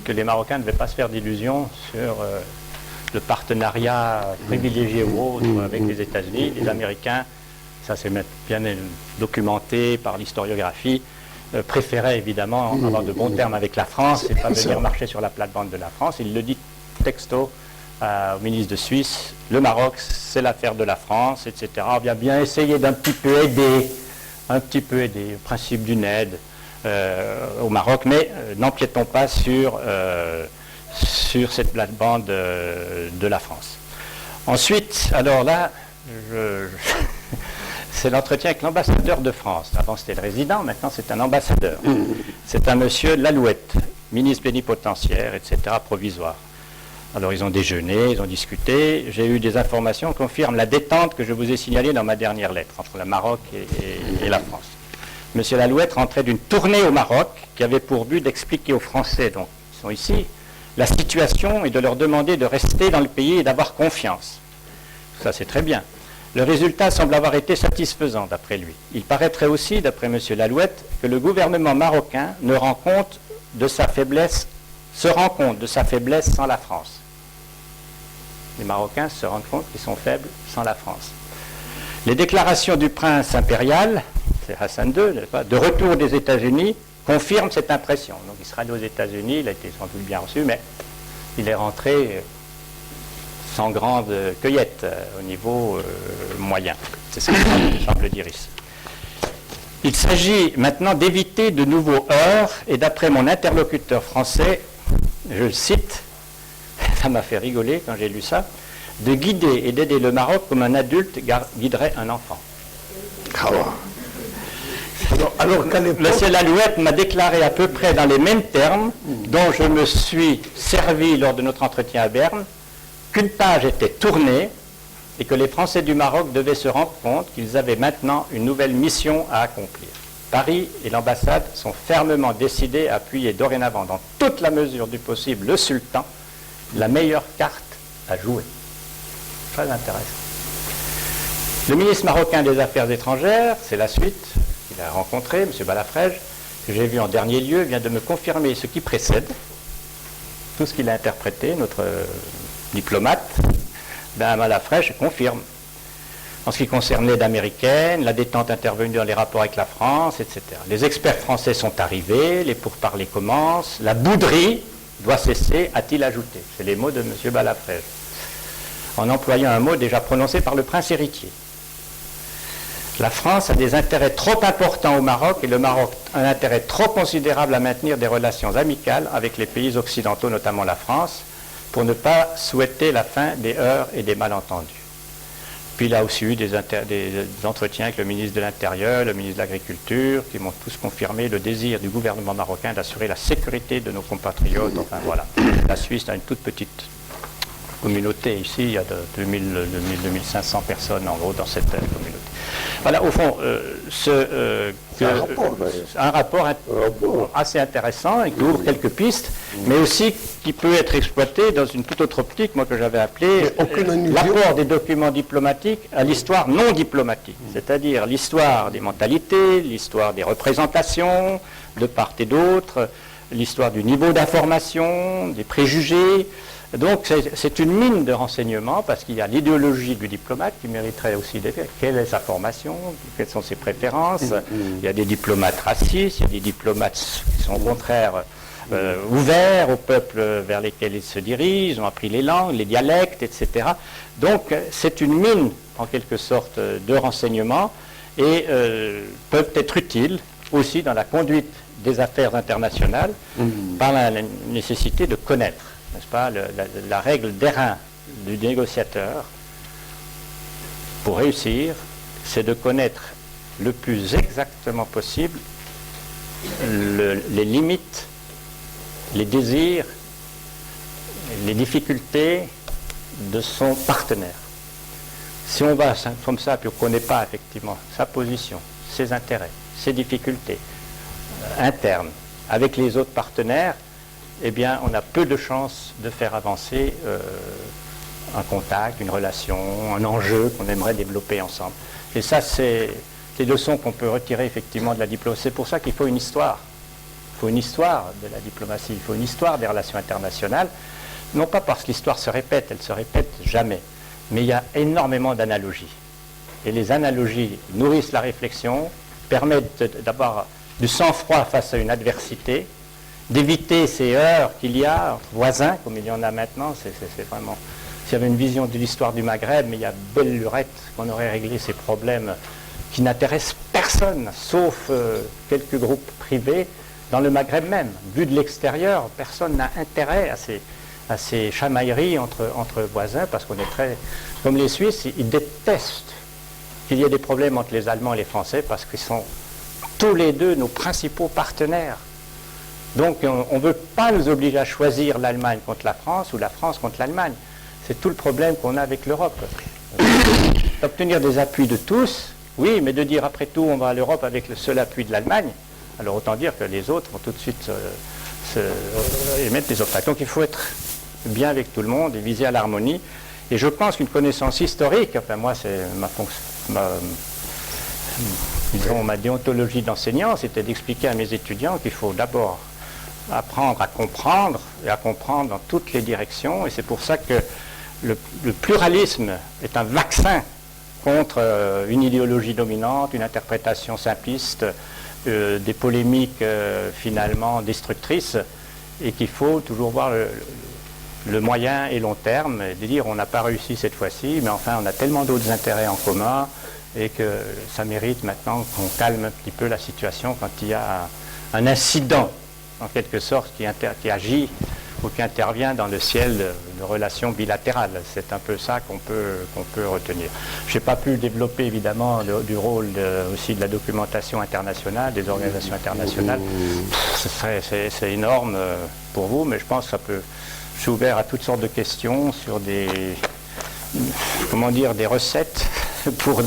que les Marocains ne devaient pas se faire d'illusions sur... le partenariat privilégié ou autre avec les États-Unis, les Américains, ça c'est bien documenté par l'historiographie, préférait évidemment avoir de bons termes avec la France et pas venir marcher sur la plate-bande de la France. Il le dit texto au ministre de Suisse, le Maroc c'est l'affaire de la France, etc. On vient bien essayer d'un petit peu aider, au principe d'une aide au Maroc, mais n'empiétons pas sur cette plate-bande de la France. Ensuite, alors là, c'est l'entretien avec l'ambassadeur de France. Avant c'était le résident, maintenant c'est un ambassadeur. C'est un monsieur Lalouette, ministre plénipotentiaire, etc., provisoire. Alors ils ont déjeuné, ils ont discuté. J'ai eu des informations qui confirment la détente que je vous ai signalée dans ma dernière lettre entre le Maroc et la France. Monsieur Lalouette rentrait d'une tournée au Maroc qui avait pour but d'expliquer aux Français, donc qui sont ici, la situation et de leur demander de rester dans le pays et d'avoir confiance. Ça c'est très bien. Le résultat semble avoir été satisfaisant d'après lui. Il paraîtrait aussi, d'après M. Lalouette, que le gouvernement marocain se rend compte de sa faiblesse sans la France. Les Marocains se rendent compte qu'ils sont faibles sans la France. Les déclarations du prince impérial, c'est Hassan II, de retour des États-Unis, confirment cette impression. Donc il sera allé aux États-Unis, il a été sans doute bien reçu, mais il est rentré sans grande cueillette au niveau moyen. C'est ce que semble dire ici. Il s'agit maintenant d'éviter de nouveaux heurts, et d'après mon interlocuteur français, je le cite, ça m'a fait rigoler quand j'ai lu ça, de guider et d'aider le Maroc comme un adulte guiderait un enfant. Alors Monsieur Lalouette m'a déclaré à peu près dans les mêmes termes dont je me suis servi lors de notre entretien à Berne, qu'une page était tournée et que les Français du Maroc devaient se rendre compte qu'ils avaient maintenant une nouvelle mission à accomplir. Paris et l'ambassade sont fermement décidés à appuyer dorénavant, dans toute la mesure du possible, le sultan, la meilleure carte à jouer. Très intéressant. Le ministre marocain des Affaires étrangères, c'est la suite, qu'il a rencontré, M. Balafrège, que j'ai vu en dernier lieu, vient de me confirmer ce qui précède, tout ce qu'il a interprété, notre diplomate, Balafrège confirme. En ce qui concerne l'aide américaine, la détente intervenue dans les rapports avec la France, etc. Les experts français sont arrivés, les pourparlers commencent, la bouderie doit cesser, a-t-il ajouté. C'est les mots de M. Balafrège, en employant un mot déjà prononcé par le prince héritier. La France a des intérêts trop importants au Maroc et le Maroc a un intérêt trop considérable à maintenir des relations amicales avec les pays occidentaux, notamment la France, pour ne pas souhaiter la fin des heurts et des malentendus. Puis il a aussi eu des entretiens avec le ministre de l'Intérieur, le ministre de l'Agriculture, qui m'ont tous confirmé le désir du gouvernement marocain d'assurer la sécurité de nos compatriotes. Enfin voilà, la Suisse a une toute petite communauté ici, il y a 2500 personnes en gros dans cette communauté. Voilà, au fond, un rapport assez intéressant et qui ouvre quelques pistes, mais aussi qui peut être exploité dans une toute autre optique, moi que j'avais appelé l'apport des documents diplomatiques à l'histoire non diplomatique, c'est-à-dire l'histoire des mentalités, l'histoire des représentations de part et d'autre, l'histoire du niveau d'information, des préjugés. Donc c'est une mine de renseignements parce qu'il y a l'idéologie du diplomate qui mériterait aussi d'être quelle est sa formation, quelles sont ses préférences. Il y a des diplomates racistes, il y a des diplomates qui sont au contraire ouverts aux peuples vers lesquels ils se dirigent, ils ont appris les langues, les dialectes, etc. Donc c'est une mine en quelque sorte de renseignements et peuvent être utiles aussi dans la conduite des affaires internationales par la nécessité de connaître. N'est-ce pas, la règle d'airain du négociateur, pour réussir, c'est de connaître le plus exactement possible les limites, les désirs, les difficultés de son partenaire. Si on va comme ça, puis on ne connaît pas effectivement sa position, ses intérêts, ses difficultés internes avec les autres partenaires, eh bien, on a peu de chances de faire avancer un contact, une relation, un enjeu qu'on aimerait développer ensemble. Et ça, c'est des leçons qu'on peut retirer effectivement de la diplomatie. C'est pour ça qu'il faut une histoire. Il faut une histoire de la diplomatie, il faut une histoire des relations internationales. Non pas parce que l'histoire se répète, elle ne se répète jamais, mais il y a énormément d'analogies. Et les analogies nourrissent la réflexion, permettent d'avoir du sang-froid face à une adversité, d'éviter ces heurts qu'il y a entre voisins, comme il y en a maintenant. C'est vraiment... S'il y avait une vision de l'histoire du Maghreb, mais il y a belle lurette qu'on aurait réglé ces problèmes qui n'intéressent personne, sauf quelques groupes privés dans le Maghreb même. Vu de l'extérieur, personne n'a intérêt à ces chamailleries entre voisins, parce qu'on est très... Comme les Suisses, ils détestent qu'il y ait des problèmes entre les Allemands et les Français, parce qu'ils sont tous les deux nos principaux partenaires. Donc on ne veut pas nous obliger à choisir l'Allemagne contre la France ou la France contre l'Allemagne. C'est tout le problème qu'on a avec l'Europe. Obtenir des appuis de tous, oui, mais de dire après tout on va à l'Europe avec le seul appui de l'Allemagne, alors autant dire que les autres vont tout de suite émettre des obstacles. Donc il faut être bien avec tout le monde et viser à l'harmonie. Et je pense qu'une connaissance historique, enfin moi c'est ma déontologie d'enseignant, c'était d'expliquer à mes étudiants qu'il faut d'abord apprendre à comprendre, et à comprendre dans toutes les directions. Et c'est pour ça que le pluralisme est un vaccin contre une idéologie dominante, une interprétation simpliste, des polémiques finalement destructrices, et qu'il faut toujours voir le moyen et long terme, et de dire on n'a pas réussi cette fois-ci, mais enfin on a tellement d'autres intérêts en commun, et que ça mérite maintenant qu'on calme un petit peu la situation quand il y a un incident, en quelque sorte, qui agit ou qui intervient dans le ciel de relations bilatérales. C'est un peu ça qu'on peut retenir. Je n'ai pas pu développer évidemment du rôle aussi de la documentation internationale, des organisations internationales. C'est énorme pour vous, mais je pense que ça peut... Je suis ouvert à toutes sortes de questions sur des recettes pour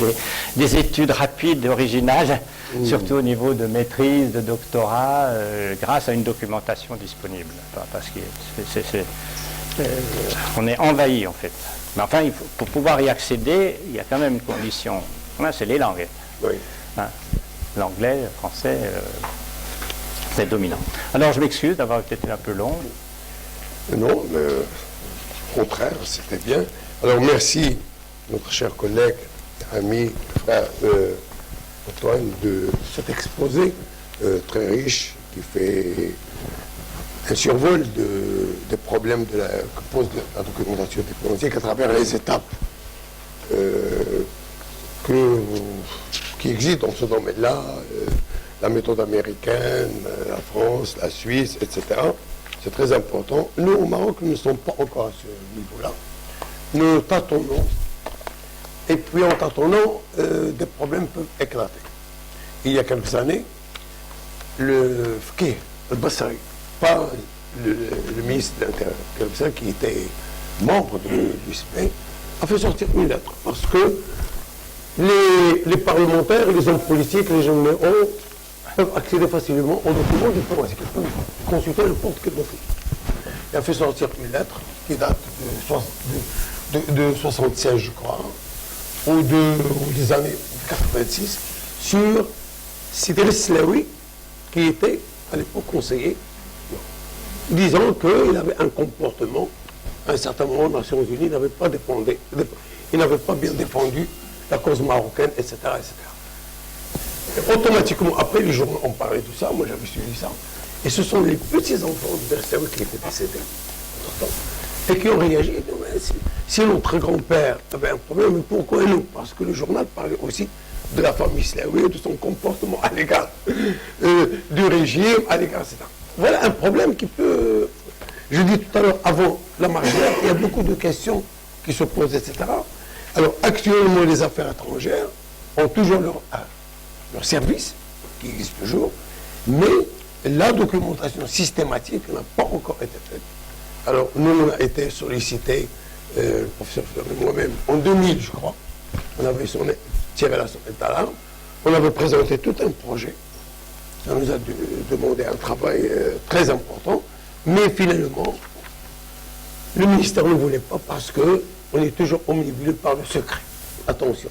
des études rapides, originales, surtout au niveau de maîtrise, de doctorat, grâce à une documentation disponible. Parce qu'on est envahi en fait. Mais enfin, pour pouvoir y accéder, il y a quand même une condition. C'est les langues. Oui. L'anglais, le français, c'est dominant. Alors je m'excuse d'avoir été un peu long. Non, mais au contraire, c'était bien. Alors merci, notre cher collègue, ami, frère Antoine, de cet exposé très riche qui fait un survol des problèmes que pose la documentation diplomatique à travers les étapes qui existent dans ce domaine-là, la méthode américaine, la France, la Suisse, etc. C'est très important. Nous, au Maroc, nous ne sommes pas encore à ce niveau-là. Nous tâtonnons. Et puis, en tâtonnant, des problèmes peuvent éclater. Il y a quelques années, le Fkih, le Bassari, pas le ministre de l'Intérieur, qui était membre de l'USP, a fait sortir une lettre. Parce que les parlementaires, les hommes politiques, les généraux peuvent accéder facilement aux documents diplomatiques. Ils peuvent consulter n'importe quel document. Il a fait sortir une lettre qui date de 76, je crois, ou des années 86, sur Sidi Slaoui, qui était à l'époque conseiller, disant qu'il avait un comportement, à un certain moment, les Nations Unies n'avaient pas bien défendu la cause marocaine, etc., etc. Et automatiquement, après, les journaux ont parlé de ça, moi j'avais suivi ça, et ce sont les petits-enfants de Slaoui qui étaient décédés, et qui ont réagi. Si notre grand-père avait un problème, mais pourquoi nous? Parce que le journal parlait aussi de la famille Slaoui, de son comportement à l'égard du régime, à l'égard, etc. Voilà un problème qui peut... Je dis tout à l'heure, avant la marche verte, il y a beaucoup de questions qui se posent, etc. Alors, actuellement, les affaires étrangères ont toujours leur service, qui existe toujours, mais la documentation systématique n'a pas encore été faite. Alors, nous, on a été sollicités, le professeur Fleury et moi-même, en 2000, je crois. On avait tiré la sonnette d'alarme. On avait présenté tout un projet. Ça nous a demandé un travail très important. Mais finalement, le ministère ne voulait pas parce qu'on est toujours omnibulé par le secret. Attention,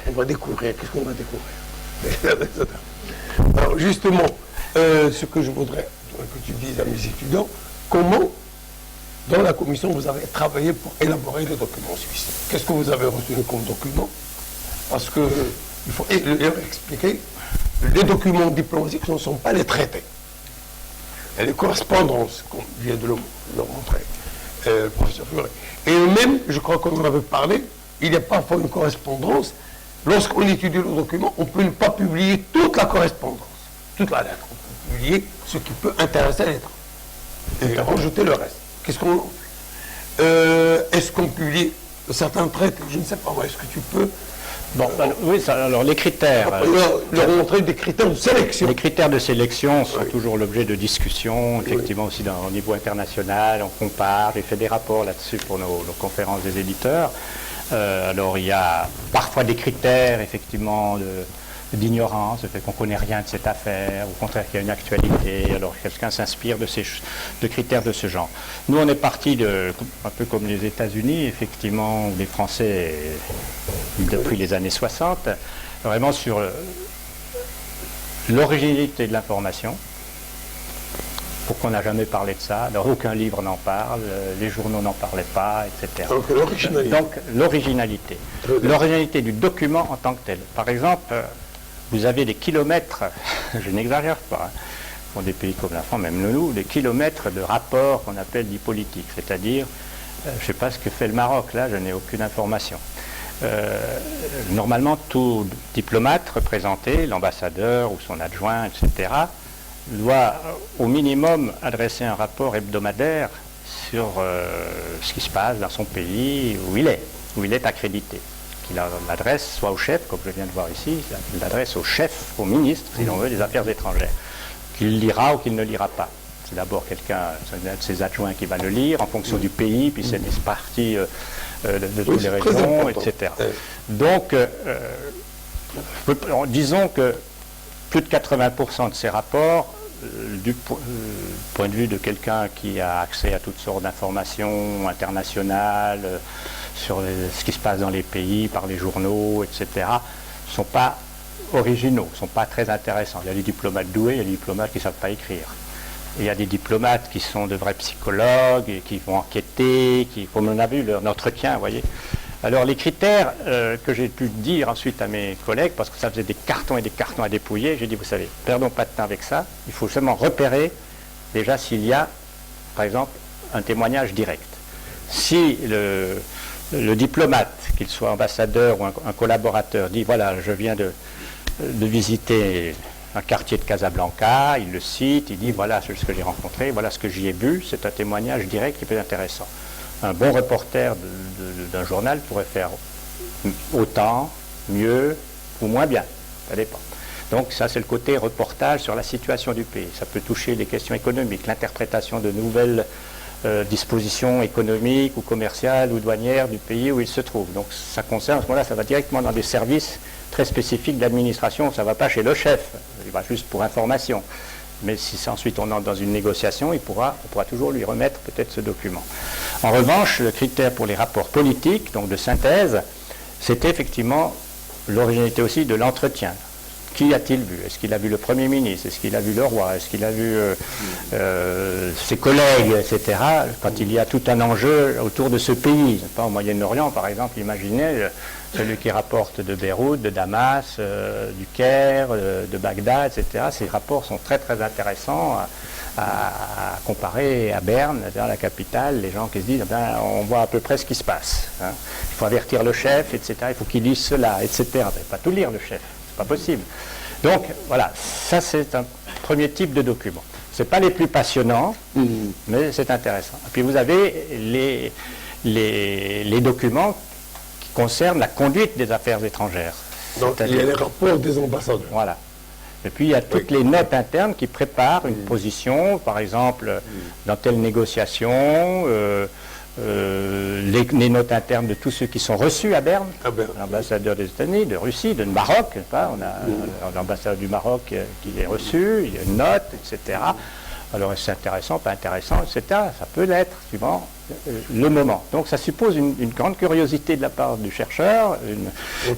on va découvrir. Qu'est-ce qu'on va découvrir? Alors, justement, ce que je voudrais que tu dises à mes étudiants, comment dans la commission, vous avez travaillé pour élaborer les documents suisses. Qu'est-ce que vous avez retenu comme document? Parce qu'il faut leur expliquer les documents diplomatiques ne sont pas les traités. Il y a les correspondances, comme vient de le montrer le professeur Furet. Et même, je crois qu'on en avait parlé, il y a parfois une correspondance. Lorsqu'on étudie le document, on ne peut pas publier toute la correspondance, toute la lettre. On peut publier ce qui peut intéresser l'État et rejeter le reste. Qu'est-ce qu'on en fait? Est-ce qu'on publie certains traités? Je ne sais pas. Est-ce que tu peux... Bon, oui, alors les critères. Leur montrer des critères de sélection. Les critères de sélection sont toujours l'objet de discussions, effectivement aussi au niveau international, on compare, j'ai fait des rapports là-dessus pour nos conférences des éditeurs. Alors il y a parfois des critères, effectivement, d'ignorance, le fait qu'on ne connaît rien de cette affaire, au contraire qu'il y a une actualité, alors quelqu'un s'inspire de critères de ce genre. Nous on est parti un peu comme les États-Unis, effectivement, où les Français, depuis les années 60, vraiment sur l'originalité de l'information. Pourquoi on n'a jamais parlé de ça? Alors, aucun livre n'en parle, les journaux n'en parlaient pas, etc. Donc l'originalité. Donc l'originalité. L'originalité du document en tant que tel. Par exemple, vous avez des kilomètres, je n'exagère pas, pour des pays comme la France, même nous, des kilomètres de rapports qu'on appelle dits politiques. C'est-à-dire, je ne sais pas ce que fait le Maroc, là, je n'ai aucune information. Normalement, tout diplomate représenté, l'ambassadeur ou son adjoint, etc., doit au minimum adresser un rapport hebdomadaire sur ce qui se passe dans son pays où il est accrédité. Qu'il l'adresse soit au chef, comme je viens de voir ici, qu'il l'adresse au chef, au ministre, si l'on veut, des Affaires étrangères, qu'il lira ou qu'il ne lira pas. C'est d'abord quelqu'un, c'est un de ses adjoints qui va le lire en fonction du pays, puis c'est des parties de toutes les régions, etc. Donc, disons que plus de 80% de ces rapports, du point de vue de quelqu'un qui a accès à toutes sortes d'informations internationales sur ce qui se passe dans les pays, par les journaux, etc., ne sont pas originaux, ne sont pas très intéressants. Il y a des diplomates doués, il y a des diplomates qui ne savent pas écrire. Il y a des diplomates qui sont de vrais psychologues, et qui vont enquêter, comme on a vu, leur entretien, vous voyez. Alors les critères que j'ai pu dire ensuite à mes collègues, parce que ça faisait des cartons et des cartons à dépouiller, j'ai dit, vous savez, perdons pas de temps avec ça, il faut seulement repérer déjà s'il y a, par exemple, un témoignage direct. Si le diplomate, qu'il soit ambassadeur ou un collaborateur, dit, voilà, je viens de visiter un quartier de Casablanca, il le cite, il dit, voilà ce que j'ai rencontré, voilà ce que j'y ai vu, c'est un témoignage direct qui peut être intéressant. Un bon reporter d'un journal pourrait faire autant, mieux ou moins bien. Ça dépend. Donc ça, c'est le côté reportage sur la situation du pays. Ça peut toucher les questions économiques, l'interprétation de nouvelles dispositions économiques ou commerciales ou douanières du pays où il se trouve. Donc ça concerne, à ce moment-là, ça va directement dans des services très spécifiques d'administration. Ça ne va pas chez le chef, il va juste pour information. Mais si ensuite on entre dans une négociation, on pourra toujours lui remettre peut-être ce document. En revanche, le critère pour les rapports politiques, donc de synthèse, c'était effectivement l'originalité aussi de l'entretien. Qui a-t-il vu? Est-ce qu'il a vu le Premier ministre? Est-ce qu'il a vu le roi? Est-ce qu'il a vu ses collègues, etc. Quand il y a tout un enjeu autour de ce pays. Pas au Moyen-Orient, par exemple, imaginez celui qui rapporte de Beyrouth, de Damas, du Caire, de Bagdad, etc. Ces rapports sont très très intéressants à comparer à Berne, dans la capitale, les gens qui se disent, on voit à peu près ce qui se passe. Hein. Il faut avertir le chef, etc. Il faut qu'il dise cela, etc. Il ne peut pas tout lire, le chef. Pas possible. Donc voilà, ça c'est un premier type de document. Ce n'est pas les plus passionnants, mais c'est intéressant. Et puis vous avez les documents qui concernent la conduite des affaires étrangères. Donc il y a les rapports des ambassadeurs. Voilà. Et puis il y a toutes les notes internes qui préparent une position, par exemple, dans telle négociation, les notes internes de tous ceux qui sont reçus à Berne, l'ambassadeur des États-Unis, de Russie, de Maroc, on a l'ambassadeur du Maroc qui est reçu, il y a une note, etc. Alors c'est intéressant, pas intéressant, etc. Ça peut l'être, suivant le moment. Donc ça suppose une grande curiosité de la part du chercheur,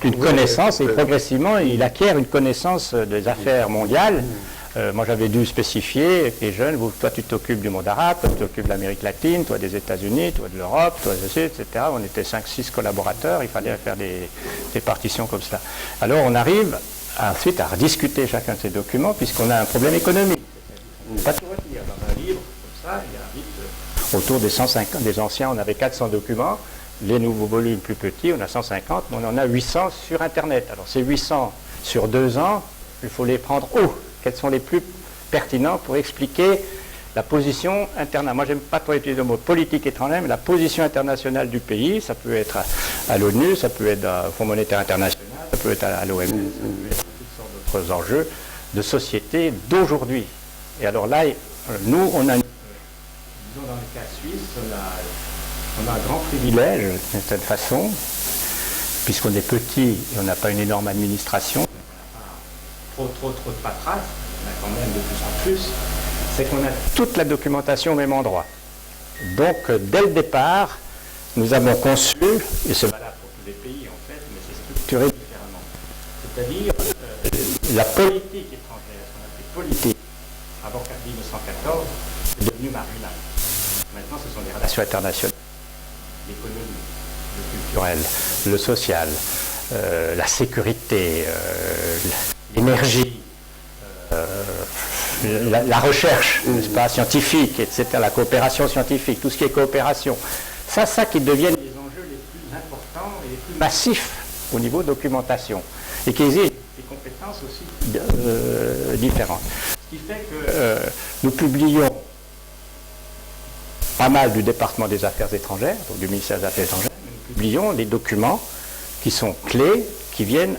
une connaissance, et progressivement il acquiert une connaissance des affaires mondiales. Moi j'avais dû spécifier, les jeunes, toi tu t'occupes du monde arabe, toi tu t'occupes de l'Amérique latine, toi des États-Unis, toi de l'Europe, toi de ceci, etc. On était 5-6 collaborateurs, il fallait faire des partitions comme ça. Alors on arrive ensuite à rediscuter chacun de ces documents, puisqu'on a un problème économique. On ne peut pas tout retenir. Dans un livre comme ça, il y a vite autour des 150. Des anciens, on avait 400 documents. Les nouveaux volumes plus petits, on a 150, mais on en a 800 sur Internet. Alors ces 800 sur 2 ans, il faut les prendre où? Quels sont les plus pertinents pour expliquer la position internationale? Moi, j'aime pas trop utiliser le mot politique étrangère, mais la position internationale du pays, ça peut être à l'ONU, ça peut être au Fonds monétaire international, ça peut être à l'OMS, ça peut être toutes sortes d'autres enjeux de société d'aujourd'hui. Et alors là, nous, on a, disons dans le cas suisse, on a un grand privilège, d'une certaine façon, puisqu'on est petit et on n'a pas une énorme administration, on n'a pas trop de paperasse, on a quand même de plus en plus, c'est qu'on a toute la documentation au même endroit. Donc, dès le départ, nous avons conçu, et c'est valable pour tous les pays en fait, mais c'est structuré différemment. C'est-à-dire, la politique étrangère, ce qu'on appelait politique, avant 1914, c'est devenu marginal. Maintenant, ce sont les relations internationales. L'économie, le culturel, le social, la sécurité, l'énergie, la recherche, n'est-ce pas, scientifique, etc., la coopération scientifique, tout ce qui est coopération. Ça qui deviennent les enjeux les plus importants et les plus massifs au niveau documentation, et qui exigent des compétences aussi différentes. Ce qui fait que nous publions pas mal du département des affaires étrangères, donc du ministère des Affaires étrangères, nous publions des documents qui sont clés, qui viennent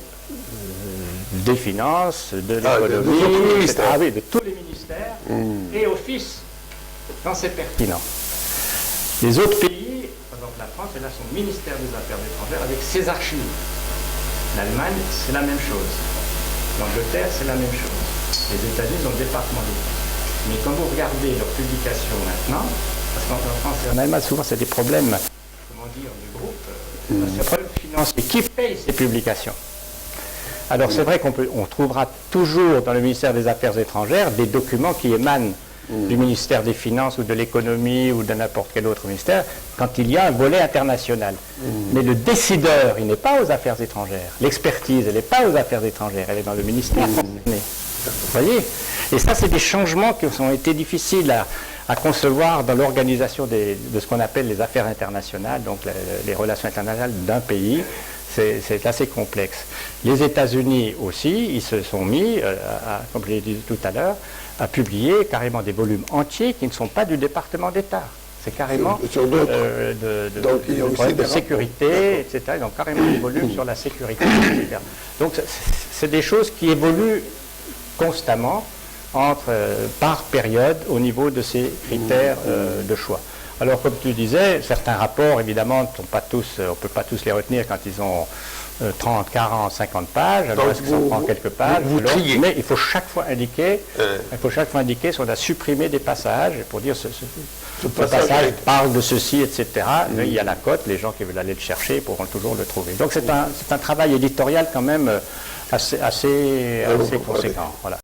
des finances, de l'économie, etc. Ah oui, de tous les ministères et offices, quand c'est pertinent. Les autres pays, par exemple la France, elle a son ministère des Affaires étrangères avec ses archives. L'Allemagne, c'est la même chose. L'Angleterre, c'est la même chose. Les États-Unis ont le département d'État. Mais quand vous regardez leurs publications maintenant, parce qu'en France et en Allemagne, souvent c'est des problèmes, comment dire, de groupe, c'est un problème financier. Qui paye ces publications? Alors c'est vrai qu'on trouvera toujours dans le ministère des Affaires étrangères des documents qui émanent du ministère des Finances ou de l'économie ou de n'importe quel autre ministère quand il y a un volet international. Mais le décideur, il n'est pas aux affaires étrangères. L'expertise, elle n'est pas aux affaires étrangères, elle est dans le ministère concerné. Vous voyez? Et ça, c'est des changements qui ont été difficiles à concevoir dans l'organisation de ce qu'on appelle les affaires internationales, donc les relations internationales d'un pays. C'est assez complexe. Les États-Unis aussi, ils se sont mis, comme je l'ai dit tout à l'heure, à publier carrément des volumes entiers qui ne sont pas du département d'État. C'est carrément de sécurité, etc. Ils ont carrément des volumes sur la sécurité, etc. Donc c'est des choses qui évoluent constamment par période au niveau de ces critères de choix. Alors, comme tu disais, certains rapports, évidemment, on ne peut pas tous les retenir quand ils ont 30, 40, 50 pages. Alors, est-ce que ça prend quelques pages? Mais il faut chaque fois indiquer, si on a supprimé des passages pour dire ce passage parle de ceci, etc. Mais il y a la cote, les gens qui veulent aller le chercher pourront toujours le trouver. Donc, c'est un travail éditorial quand même assez conséquent. Voilà.